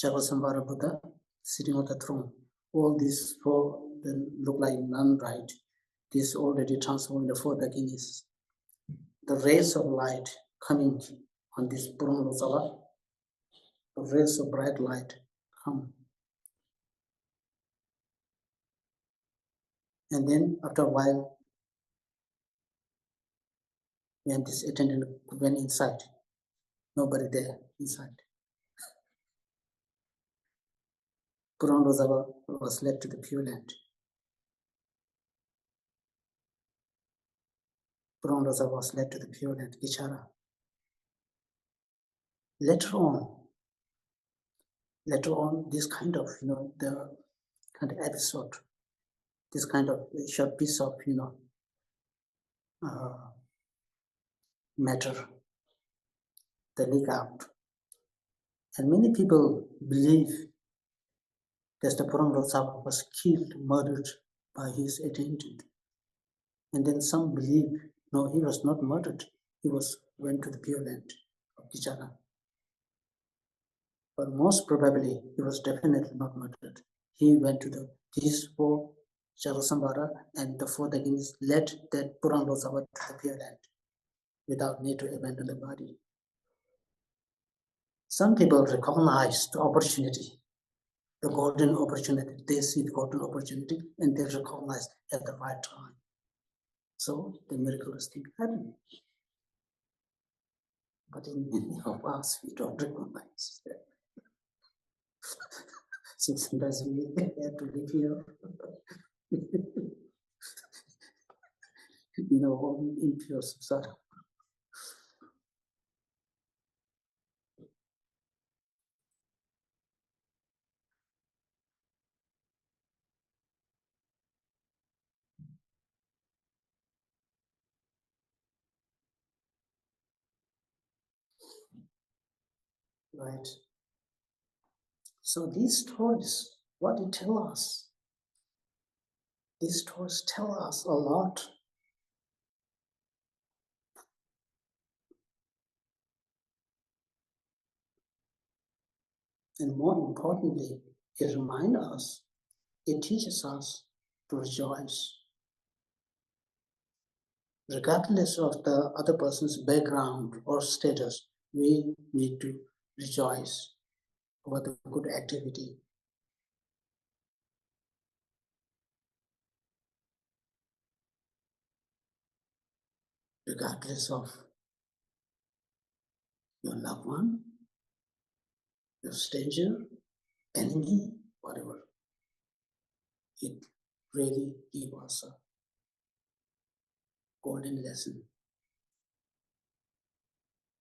Javasambhara Buddha sitting on the throne. All these four then look like none, right? This already transformed the four dakinis. The rays of light coming on this Purang Lotsawa, the rays of bright light come. And then after a while, when this attendant went inside, nobody there inside. Purang Lotsawa was led to the Pure Land. Purang Lotsawa was led to the Pure Land, Ichara. Later on, this kind of, the kind of episode, this kind of short piece of, matter, the leak out. And many people believe that the Purang Lotsawa was killed, murdered by his attendant. And then some believe, no, he was not murdered. He went to the Pure Land of Kichana. but most probably he was definitely not murdered. He went to the peaceful Jarasambara, and the four Dakinis led that Puran Losawa to the Pure Land without need to abandon the body. Some people recognize the opportunity, the golden opportunity. They see the golden opportunity and they recognize at the right time. So the miraculous thing happened. But in many of us, we don't recognize that. So sometimes we have to live here, impure society. Right. So these stories, what they tell us, these stories tell us a lot. And more importantly, it reminds us, it teaches us to rejoice. Regardless of the other person's background or status, we need to rejoice over the good activity. Regardless of your loved one, your stranger, enemy, whatever. It really gives us a golden lesson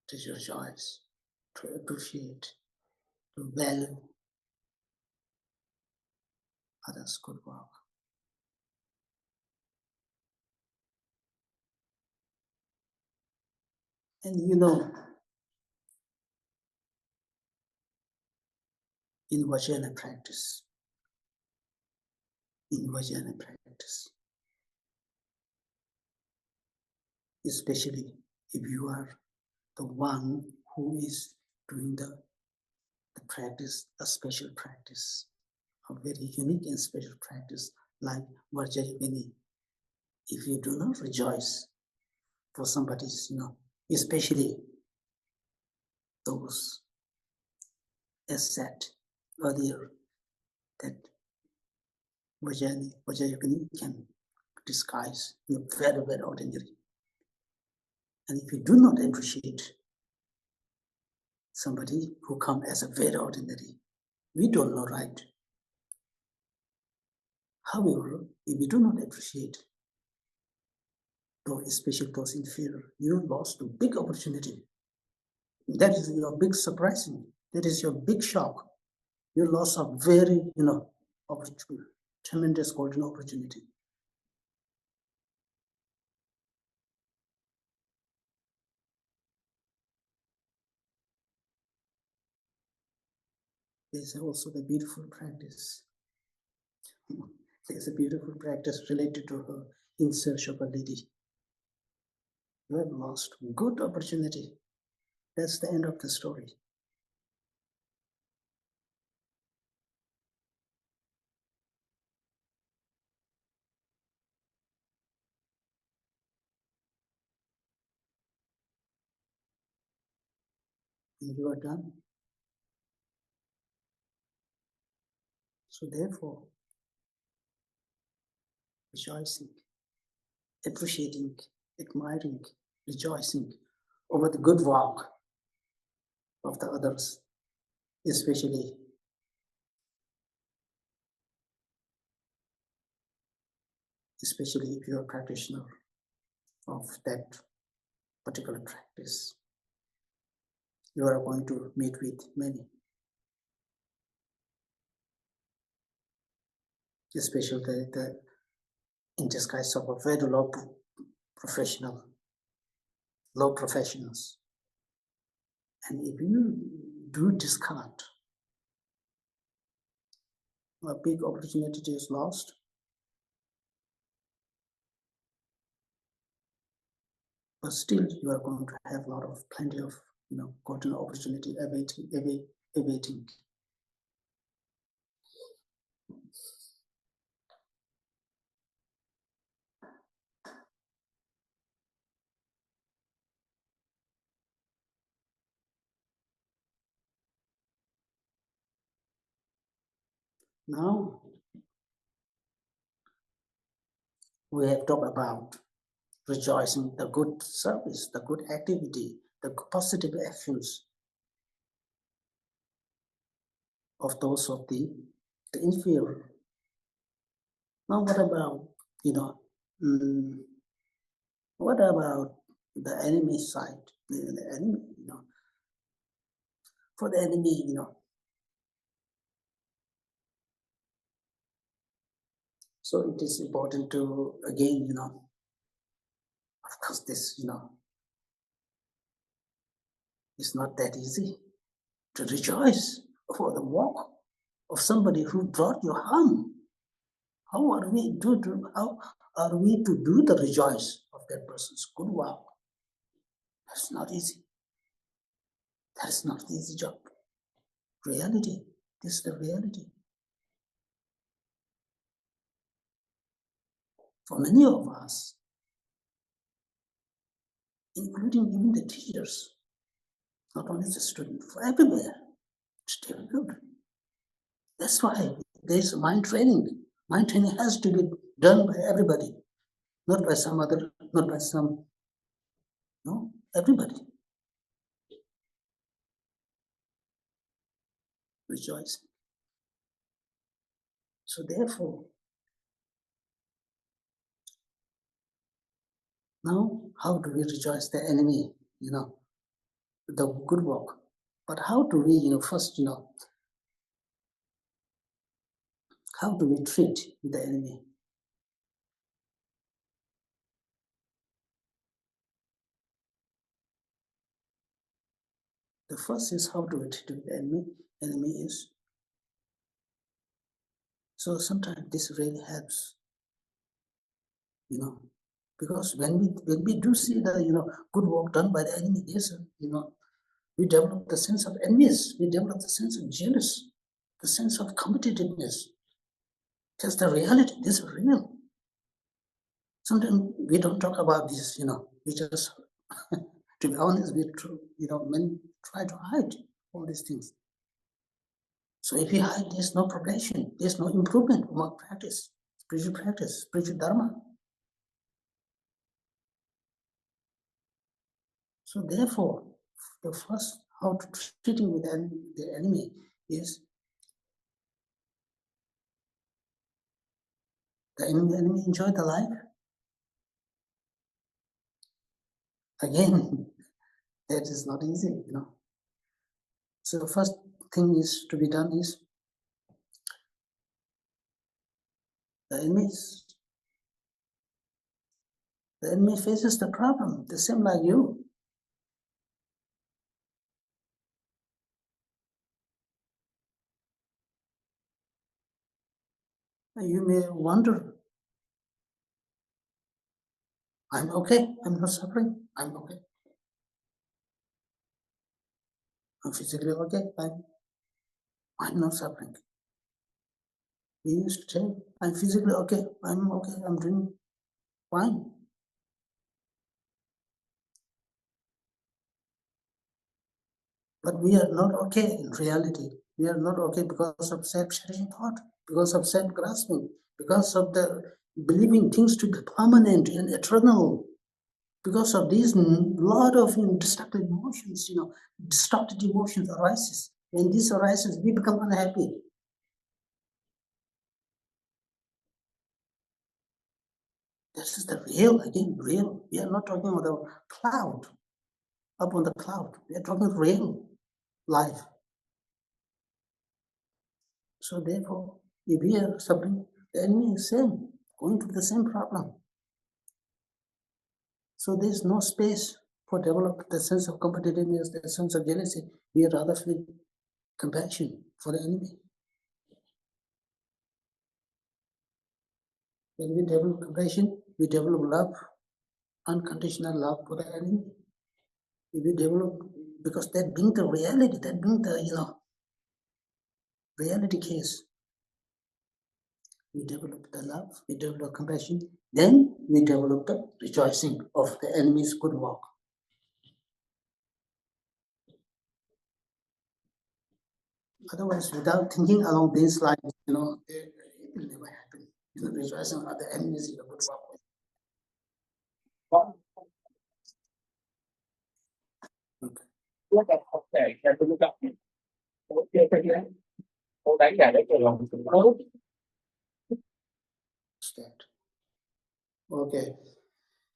to rejoice, to appreciate, to value others' good work. And in Vajrayana practice, especially if you are the one who is doing the practice, a special practice, a very unique and special practice like Vajrayana. If you do not rejoice for somebody's, especially those as said earlier that Vajrayana can disguise very, very ordinary. And if you do not appreciate somebody who come as a very ordinary, we don't know right. However, if you do not appreciate those, especially those inferior, you lost a big opportunity. That is your big surprising. That is your big shock. You lost a very, tremendous golden opportunity. There's also the beautiful practice. There's a beautiful practice related to her in search of a lady. You have lost good opportunity. That's the end of the story. And you are done. So therefore, rejoicing, appreciating, admiring, rejoicing over the good work of the others, especially if you're a practitioner of that particular practice. You are going to meet with many, especially the in disguise of a very low professionals. And if you do discard, a big opportunity is lost. But still, you are going to have plenty of golden opportunity away awaiting. Now we have talked about rejoicing the good service, the good activity, the positive actions of those of the inferior. Now what about, what about the enemy side? The enemy, for the enemy, so it is important to, again, of course, this, it's not that easy to rejoice for the walk of somebody who brought you harm. How are we to do the rejoice of that person's good work? That's not easy. That is not the easy job. Reality. This is the reality. For many of us, including even the teachers, not only the students, for everywhere, it's difficult. That's why there's mind training. Mind training has to be done by everybody, not by some other, not by some, no, everybody. Rejoice. So therefore, now how do we rejoice the enemy, the good work? But how do we, first, how do we treat the enemy? The first is how do we treat the enemy? Enemy is. So sometimes this really helps, because when we do see the good work done by the enemy, yes, we develop the sense of envious, we develop the sense of jealous, the sense of competitiveness. That's the reality. This is real. Sometimes we don't talk about this, we just, to be honest, men try to hide all these things. So if you hide, there's no progression, there's no improvement among practice, spiritual dharma. So therefore, the first how to treating with the enemy is the enemy enjoy the life. Again, that is not easy, So the first thing is to be done is the enemy faces the problem, the same like you. You may wonder, I'm okay, I'm not suffering, I'm okay. I'm physically okay, I'm not suffering. We used to say, I'm physically okay, I'm doing fine. But we are not okay in reality. We are not okay because of self-sharing thought, because of self-grasping, because of the believing things to be permanent and eternal, because of these lot of destructive emotions, destructive emotions arises. When this arises, we become unhappy. This is the real, again, real. We are not talking about a cloud, up on the cloud. We are talking real life. So therefore, if we are suffering, the enemy is same, going through the same problem. So there is no space for develop the sense of competitiveness, the sense of jealousy. We rather feel compassion for the enemy. When we develop compassion, we develop love, unconditional love for the enemy. If we develop, because that being the reality, that being the, reality case. We develop the love, we develop compassion, then we develop the rejoicing of the enemy's good work. Otherwise, without thinking along these lines, it will never happen. Rejoicing of the enemy's good work. Stand. Okay.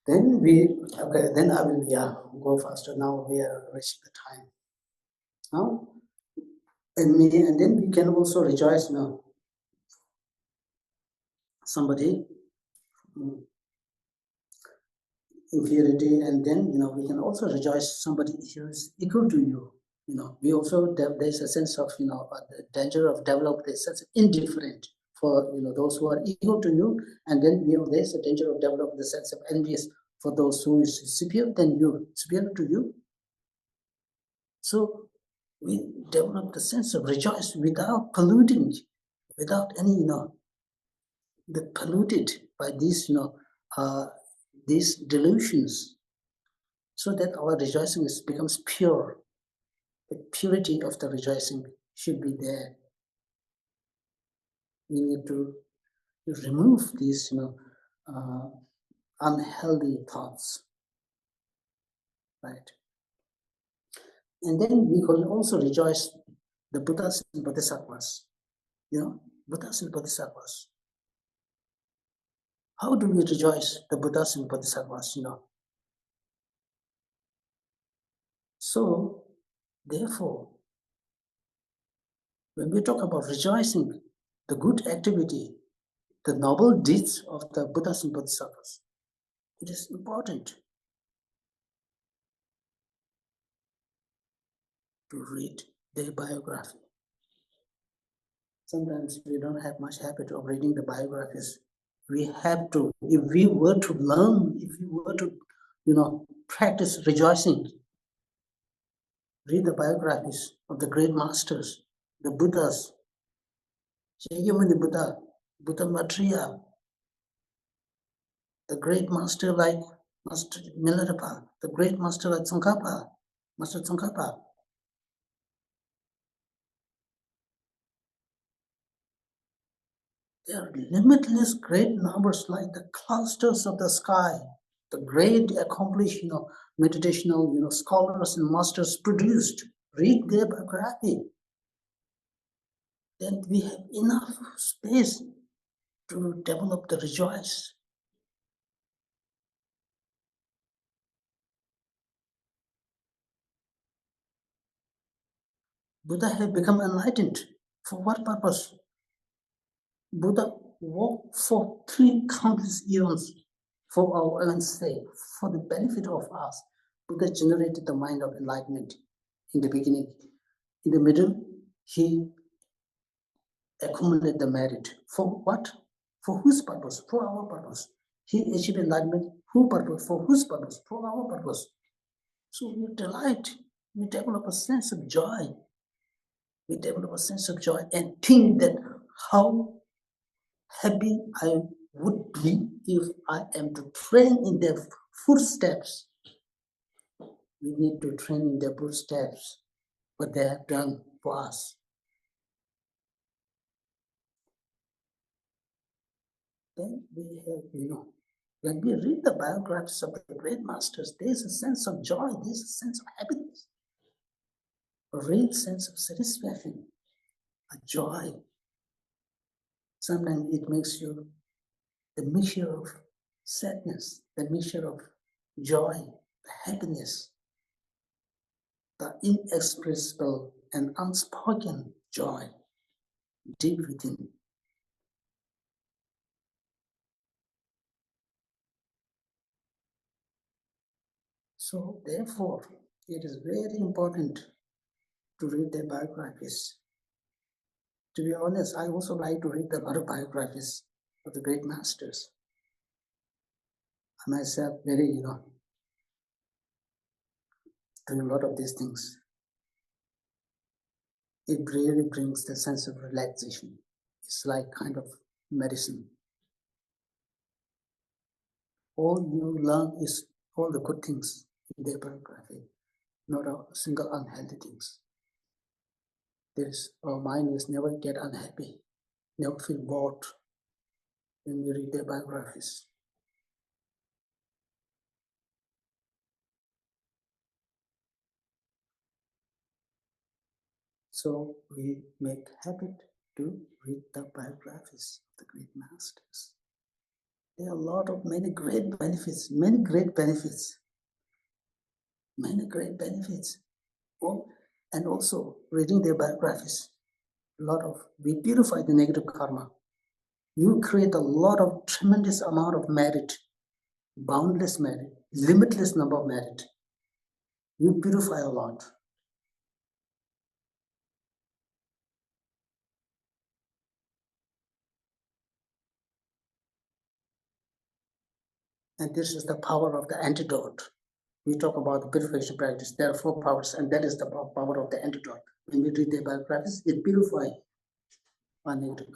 Then then I will go faster. Now we are reaching the time. Now and then we can also rejoice now. Somebody inferiority, and then we can also rejoice somebody who is equal to you. We also there's a sense of the danger of developing a sense of indifferent for those who are equal to you, and then there's a danger of developing the sense of envious for those who is superior to you. So we develop the sense of rejoice without polluting, without any the polluted by these these delusions, so that our rejoicing becomes pure. The purity of the rejoicing should be there. We need to remove these unhealthy thoughts, right? And then we can also rejoice the Buddhas and Bodhisattvas. Buddhas and Bodhisattvas. How do we rejoice the Buddhas and Bodhisattvas? So, therefore, when we talk about rejoicing the good activity, the noble deeds of the Buddhas and Bodhisattvas, it is important to read their biography. Sometimes we don't have much habit of reading the biographies. We have to, if we were to learn, if we were to, practice rejoicing, read the biographies of the great masters, the Buddhas, Shakyamuni Buddha, Buddha Maitreya, the great master like Master Milarepa, the great master like Master Tsongkhapa. There are limitless great numbers like the clusters of the sky, the great accomplished, meditational, scholars and masters produced. Read their biography. Then we have enough space to develop the rejoice. Buddha had become enlightened. For what purpose? Buddha walked for 3 countless eons for our own sake, for the benefit of us. Buddha generated the mind of enlightenment in the beginning. In the middle, he accumulated the merit. For what? For whose purpose? For our purpose. He achieved enlightenment. Who purpose? For whose purpose? For our purpose. So we delight. We develop a sense of joy. We develop a sense of joy and think that how happy I would be if I am to train in their footsteps. We need to train in their footsteps, what they have done for us. Then we have, when we read the biographies of the great masters, there's a sense of joy, there's a sense of happiness, a real sense of satisfaction, a joy. Sometimes it makes you the mixture of sadness, the mixture of joy, the happiness, the inexpressible and unspoken joy deep within. So therefore, it is very important to read their biographies. To be honest, I also like to read the other biographies of the great masters. I myself very, doing a lot of these things. it really brings the sense of relaxation. It's like kind of medicine. All you learn is all the good things in their biography, not a single unhealthy things. Our mind is never get unhappy, never feel bored when we read their biographies. So we make habit to read the biographies of the great masters. There are a lot of many great benefits. Oh, and also reading their biographies, we purify the negative karma. You create a lot of tremendous amount of merit, boundless merit, limitless number of merit. You purify a lot. And this is the power of the antidote. We talk about the purification practice. There are 4 powers, and that is the power of the antidote. When we read their biographies, it purifies our negative.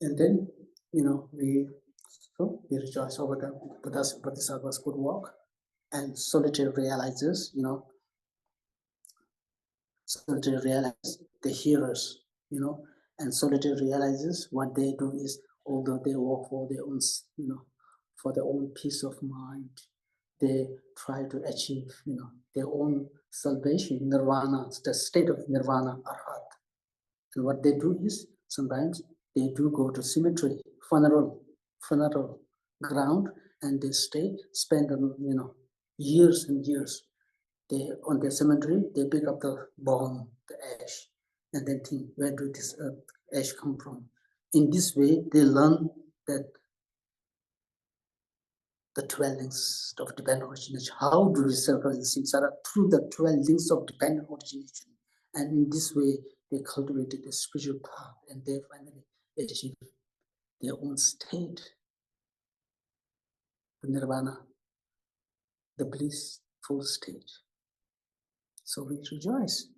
And then, we rejoice over the Bodhisattva's good work, and solitary realizes, solitary realizes the hearers, and solitary realizes what they do is, although they work for their own, for their own peace of mind, they try to achieve, their own salvation, nirvana, the state of nirvana, arhat. And what they do is, sometimes they do go to cemetery, funeral ground, and they spend, years and years. On their cemetery, they pick up the bone, the ash, and then think, where do this ash come from? In this way, they learn that the 12 links of dependent origination. How do we circle in samsara? Through the 12 links of dependent origination. And in this way, they cultivated the spiritual path, and they finally achieve their own state, the nirvana, the blissful state. So we rejoice.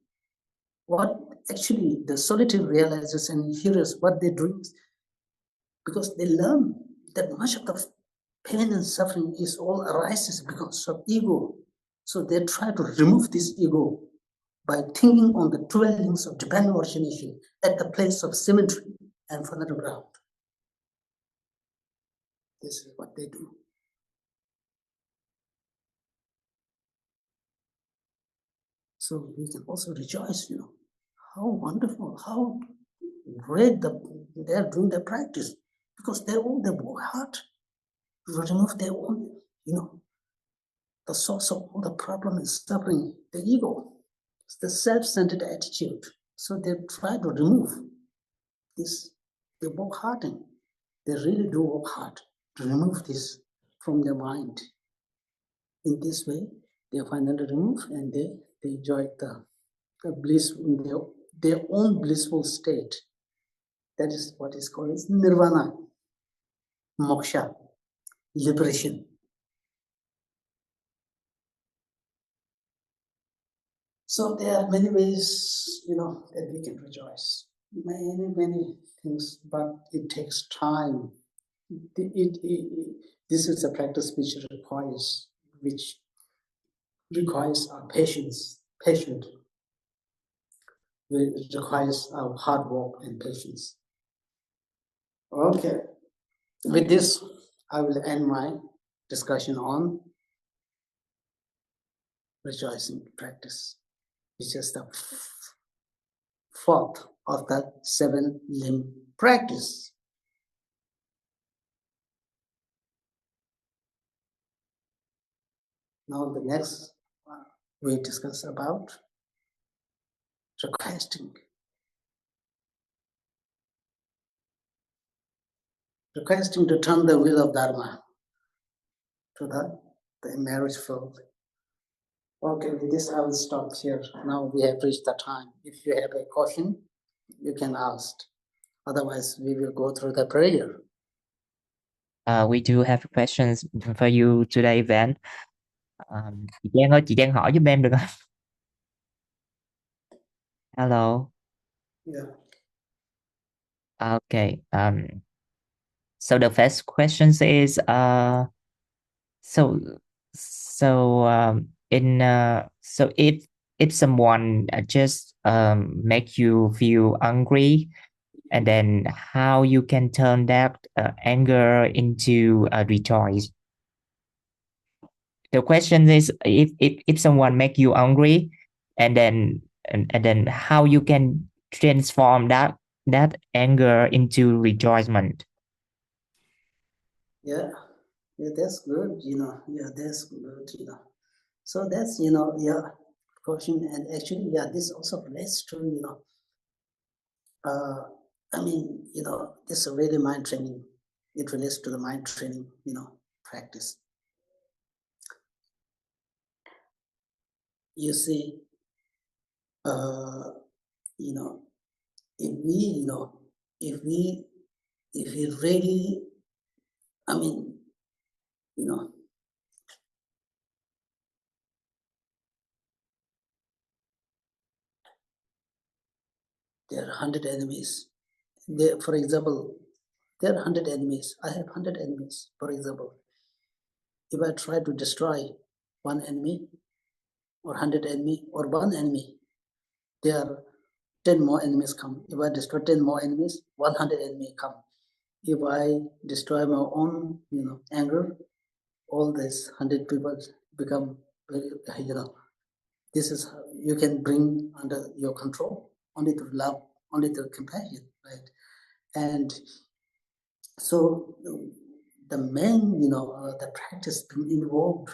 What actually the solitary realizes and hears what they do, because they learn that much of the pain and suffering is all arises because of ego. So they try to remove this ego by thinking on the 12 links of dependent origination at the place of cemetery and funeral ground. This is what they do. So we can also rejoice, how wonderful, how great they're doing their practice, because they work hard to remove their own, the source of all the problem is suffering, the ego. It's the self-centered attitude. So they try to remove this. They work hard, and they really do work hard to remove this from their mind. In this way, they finally remove, and they enjoy the bliss in their own blissful state. That is what is called as nirvana, moksha, liberation. So there are many ways, that we can rejoice. Many things, but it takes time. This is a practice which requires our patience. It requires our hard work and patience. Okay, with this, I will end my discussion on rejoicing practice, which is the 4th of the 7 limb practice. Now the next we discuss about requesting to turn the wheel of Dharma to the marriage field. Okay, with this I will stop here. Now we have reached the time. If you have a question, you can ask. Otherwise, we will go through the prayer. We do have questions for you today, Van. Chị Giang ơi, chị Giang hỏi giúp em được không? Hello. Yeah. Okay. So the first question is so in so if someone just make you feel angry, and then how you can turn that anger into rejoice. The question is, if someone make you angry, and then how you can transform that anger into rejoicement. Yeah. Yeah, that's good, Yeah, that's good, So that's, yeah, question. And actually, yeah, this also relates to, I mean, this is really mind training. It relates to the mind training, practice. You see, you know, if we, if we really, I mean, there are 100 enemies. There, for example, there are 100 enemies. I have 100 enemies, for example. If I try to destroy one enemy, or 100 enemy, or one enemy, there are 10 more enemies come. If I destroy 10 more enemies, 100 enemies come. If I destroy my own, anger, all these 100 people become, this is how you can bring under your control, only through love, only through compassion, right? And so the main, the practice involved,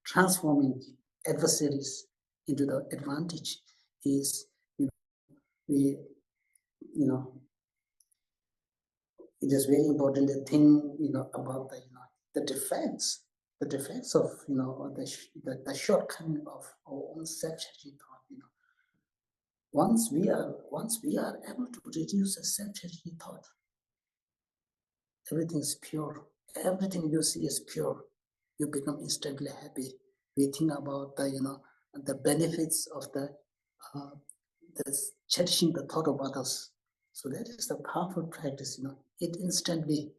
transforming adversaries into the advantage is, we, it is very important the thing, about the defense of, the shortcoming of our own self-judging thought, Once we are able to reduce the self-judging thought, everything is pure. Everything you see is pure. You become instantly happy. We think about the benefits of the cherishing the thought of others. So that is the powerful practice. It instantly,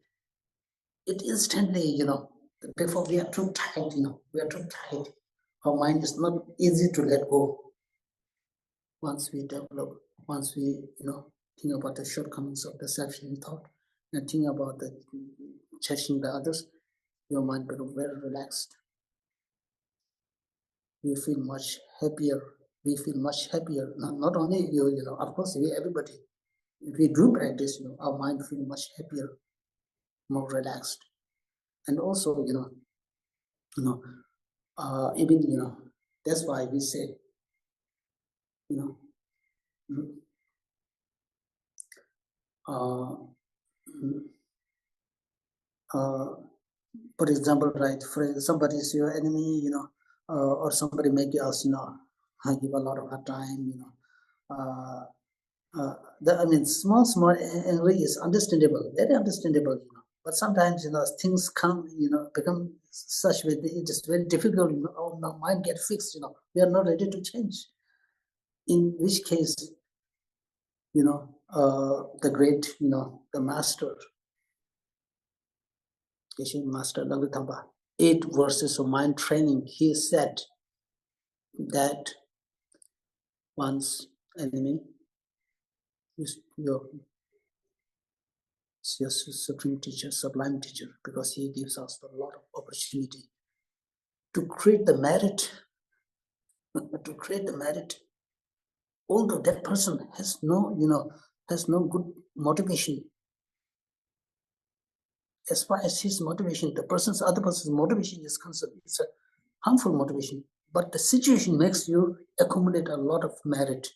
before we are too tight. We are too tight. Our mind is not easy to let go. Once we think about the shortcomings of the self-healing thought, and think about the cherishing the others, your mind becomes very relaxed. You feel much happier. We feel much happier. Not only you, of course, everybody. If we do practice, our mind feel much happier, more relaxed, and also, even, that's why we say, mm, uh, mm, uh, for example, right, for somebody is your enemy, or somebody make us, give a lot of hard time, I mean, small angry is understandable, very understandable, But sometimes, things come, become such way it is very difficult. Our mind get fixed. We are not ready to change. In which case, the great, the master, Geshe Master Lalutamba, 8 verses of mind training, he said that one's enemy is your supreme teacher, sublime teacher, because he gives us a lot of opportunity to create the merit, although that person has no good motivation. As far as his motivation, other person's motivation is concerned, it's a harmful motivation. But the situation makes you accumulate a lot of merit,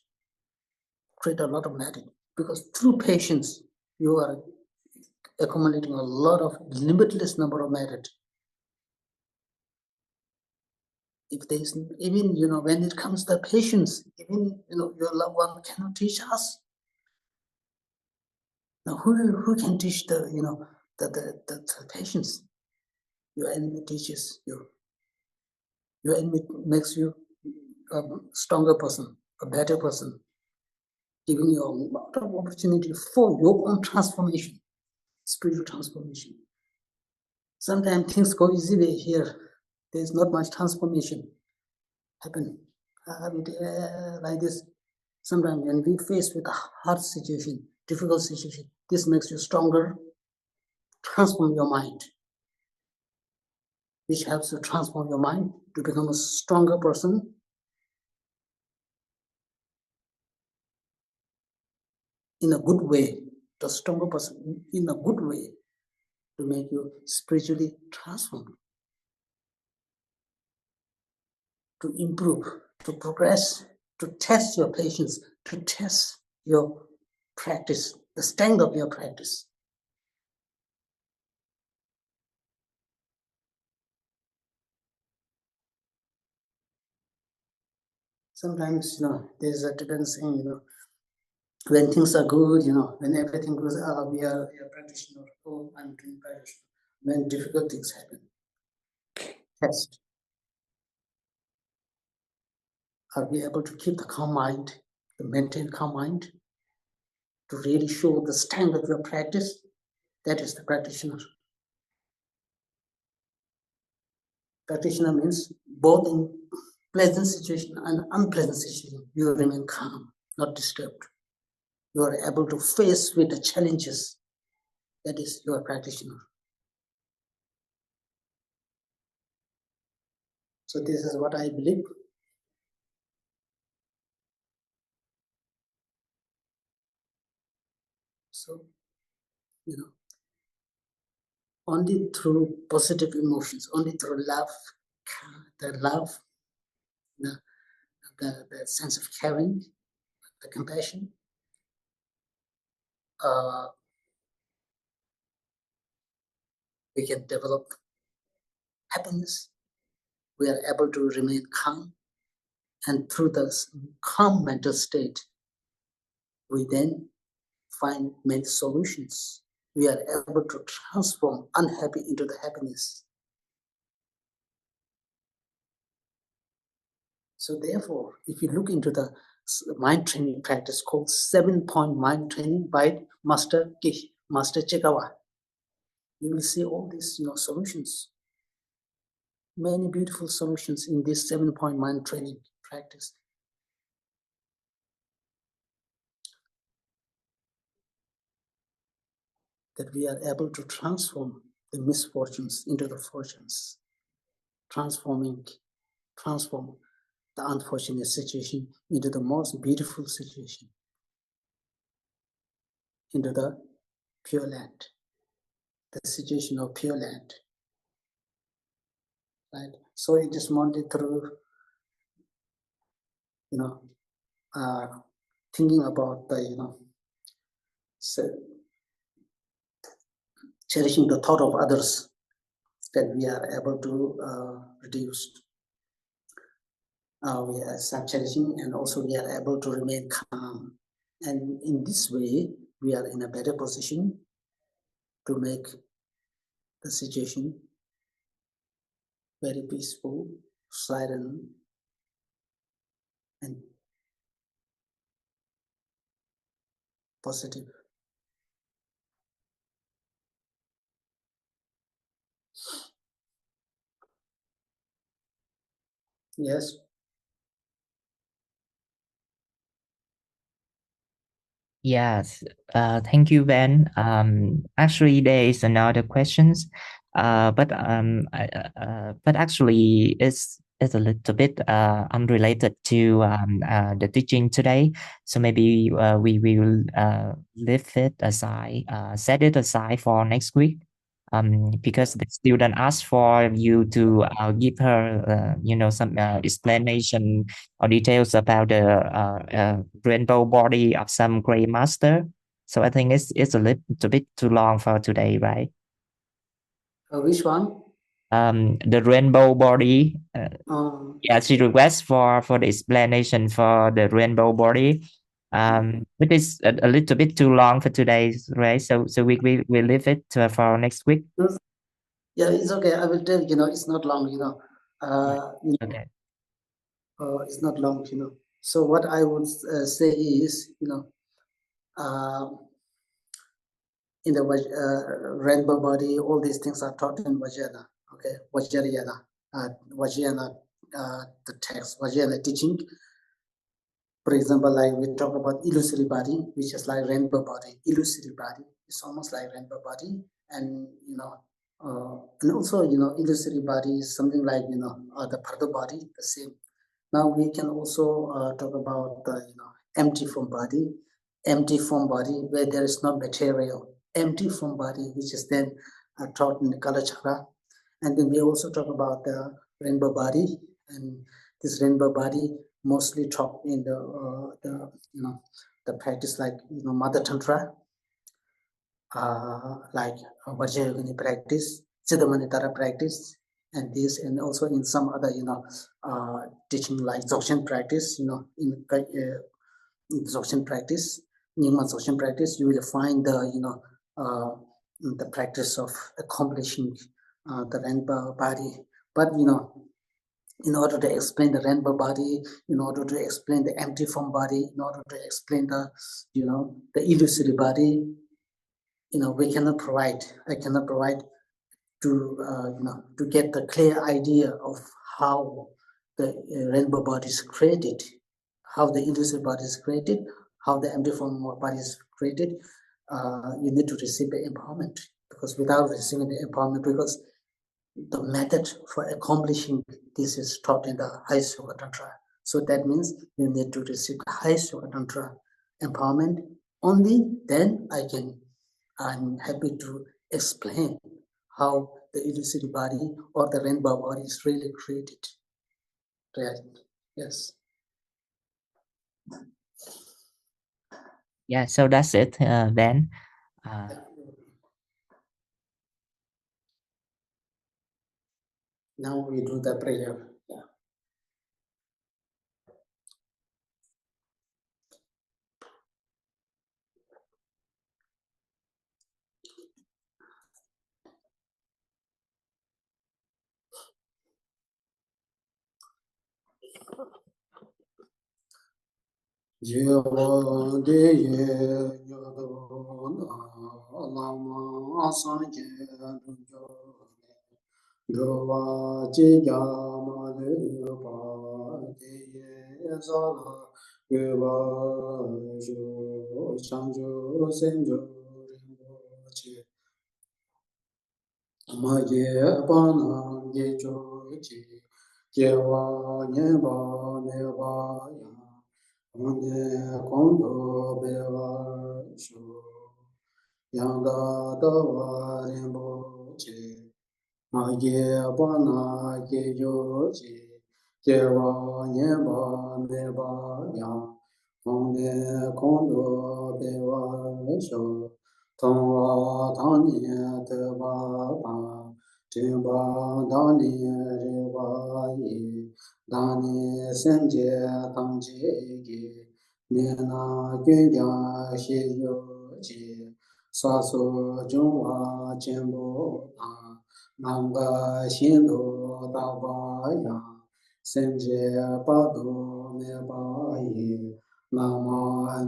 create a lot of merit, because through patience, you are accumulating a lot of limitless number of merit. If there's even, when it comes to patience, even, your loved one cannot teach us. Now, who can teach the patience? Your enemy teaches you. Your enemy makes you a stronger person, a better person. giving you a lot of opportunity for your own transformation, spiritual transformation. Sometimes things go easily here. There's not much transformation happen like this. Sometimes when we face with a hard situation, difficult situation, this makes you stronger, transform your mind, which helps you transform your mind to become a stronger person. In a good way, the stronger person in a good way to make you spiritually transformed, to improve, to progress, to test your patience, to test your practice, the strength of your practice. Sometimes, there's a tendency, when things are good, when everything goes, we are a practitioner, I'm doing practitioner. When difficult things happen, test. Are we able to keep the calm mind, to maintain calm mind, to really show the strength of your practice? That is the practitioner. Practitioner means both in pleasant situation and unpleasant situation, you remain calm, not disturbed. You are able to face with the challenges. That is your practitioner. So this is what I believe. So, only through positive emotions, only through love, the sense of caring, the compassion, we can develop happiness. We are able to remain calm. And through this calm mental state, we then find many solutions. We are able to transform unhappy into the happiness. So therefore, if you look into the mind training practice called 7-point mind training by Master Chikawa, you will see all these solutions, many beautiful solutions in this 7-point mind training practice. That we are able to transform the misfortunes into the fortunes, transform the unfortunate situation into the most beautiful situation, into the pure land, the situation of pure land. Right? So it is wanted through, thinking about the, cherishing the thought of others, that we are able to reduce we are cherishing, and also we are able to remain calm. And in this way, we are in a better position to make the situation very peaceful, silent, and positive. Yes. Yes, thank you, Ben. Actually, there is another questions, but actually, it's a little bit unrelated to the teaching today. So maybe we will leave it aside, set it aside for next week. Because the student asked for you to give her, some explanation or details about the rainbow body of some gray master. So I think it's a little bit too long for today, right? Which one? The rainbow body. Um, Yeah, she requests for the explanation for the rainbow body. It is a little bit too long for today, right? So we leave it for next week. yeah, it's okay. I will tell it's not long. Yeah. Okay. It's not long. So what I would say is, in the rainbow body, all these things are taught in Vajrayana. Okay, Vajrayana, the text, Vajrayana teaching. For example, like we talk about illusory body, which is like rainbow body. Illusory body is almost like rainbow body, and and also illusory body is something like the Pardo body, the same. Now we can also talk about the empty form body, where there is no material, empty form body, which is then taught in the Kalachara. And then we also talk about the rainbow body, and this rainbow body mostly taught in the practice like Mother Tantra, like Vajrayogini practice, Siddhamanitara practice, and this, and also in some other teaching like Dzogchen practice, in Dzogchen practice, Nyingma Dzogchen practice, you will find the practice of accomplishing the rainbow body. But in order to explain the rainbow body, in order to explain the empty form body, in order to explain the illusory body, we cannot provide. I cannot provide to get the clear idea of how the rainbow body is created, how the illusory body is created, how the empty form body is created. You need to receive the empowerment, because without receiving the empowerment, because the method for accomplishing this is taught in the highest yoga tantra. So that means you need to receive the highest yoga tantra empowerment. Only then I'm happy to explain how the illusory body or the rainbow body is really created. Right? Yes. Yeah, so that's it then. Yeah. Now we do the prayer. Yeah. Ma ye pa na ye cho chi ye wa ye ba ne ba ya ma ne kong do be wa shu yang da da wa ren bo chi ma ye pa na ye cho chi ye wa ye ba ne ba ya ma ne kong do be wa shu tong wa tang ni te ba ba Tenpa dani rewa yi, dani senje tangje gi, nena gyöngya shi yo ji, saso jungwa chenpo na, nanga shinto daba ya, senje pado me ba yi, nama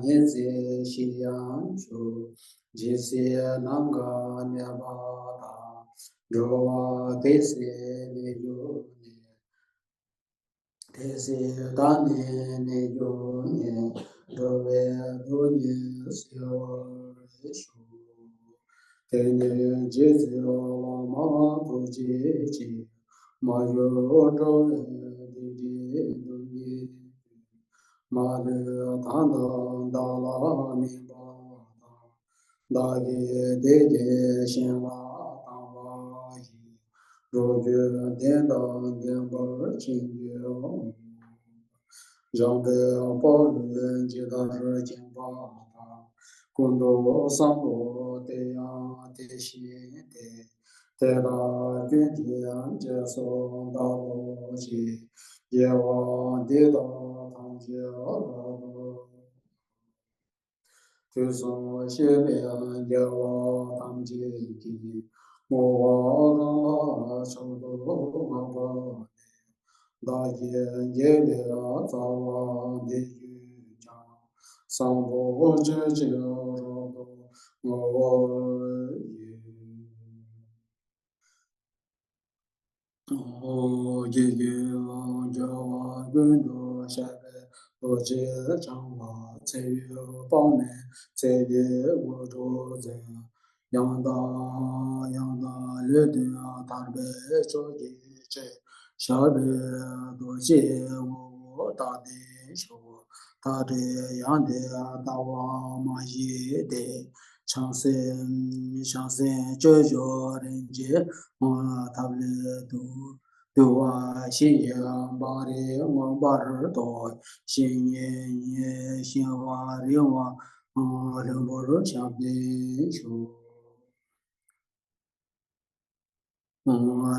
nyenze shi yang shu, jise nanga me ba da. Roa desi ne yo ne, desi dani ne yo ne, dove doni syo shu. Tene jezi o ma tu ji ji, ma yo do di di do ni, ma le tanda da la mi ba da ge de de shen la ta wa yi. Rô điên đòn điên bờ chín điệu dòng bè bao luyện chỉ ta rơi chín ba ta cùng đồ sang đồ tê ya tê xí tê tê la chuyên thiện chế số đa lô chi ye wa đê đa thang chế đa tu sung xie mian ye wa tam ji ki mo wa gang la chou du ma ba da ye ye le za wa ye yu ja sang bo je je ro bo wo ye ye ye ja wa gun do sha be bo je chang wa ce yu bao me ce ye wo do ze yang da le de da be cho ye che sha be do je wo da de sho da de yang de da wa ma ye de chang se zhe zhe ren jie ma ta le du du wa xin ye ba re wang ba re do xin ye xin wa re wa ren bo re xiang de shu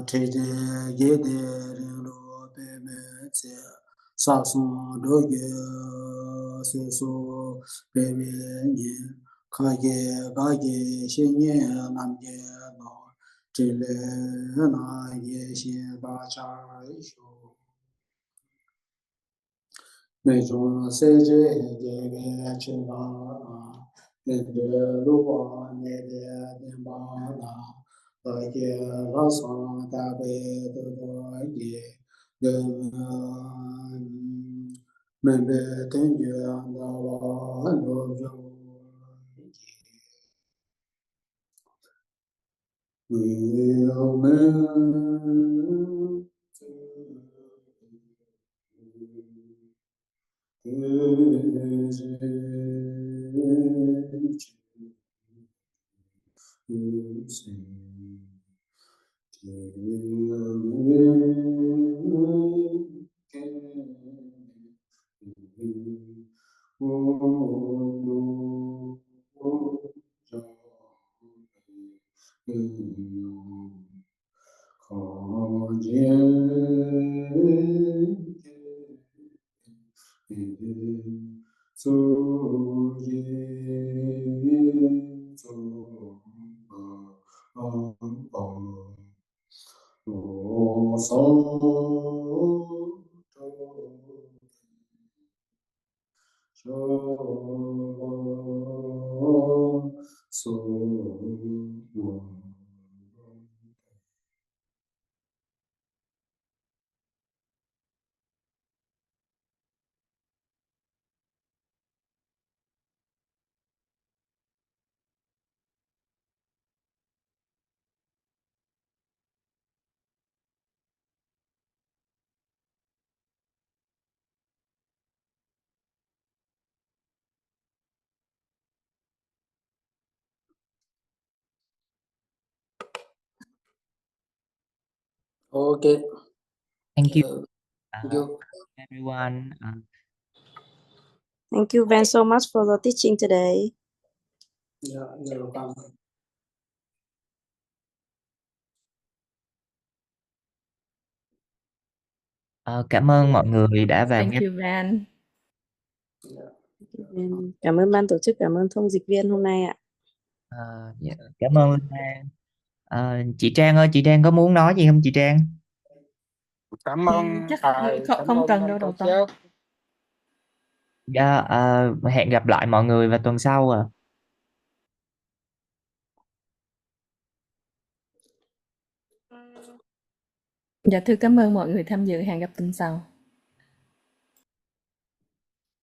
te de ye de ren lo pe me ce sa song do ye se so pe me ye ka ye ga ye xin ye nam ye no zhi le na ye xin ba cha shu 每种世界也别去吧，跟着路过那边吧啦，也老上大北多多也，人们的感觉到了路上，我们。可见。作业做多少所 Okay, Thank you, thank you. everyone. Thank you, Van, so much for the teaching today. Yeah, you're welcome. Cảm ơn mọi người đã vào Thank nghe. you, Van. Cảm ơn ban tổ chức, cảm ơn thông dịch viên hôm nay ạ. Dạ, cảm ơn Linh Lan. Chị Trang ơi, chị Trang có muốn nói gì không chị Trang? Cảm ơn Chắc thầy, không, cảm không ơn cần ban đâu tổ đầu tâm. chức. Dạ, hẹn gặp lại mọi người vào tuần sau à. Dạ thưa cảm ơn mọi người tham dự, hẹn gặp tuần sau.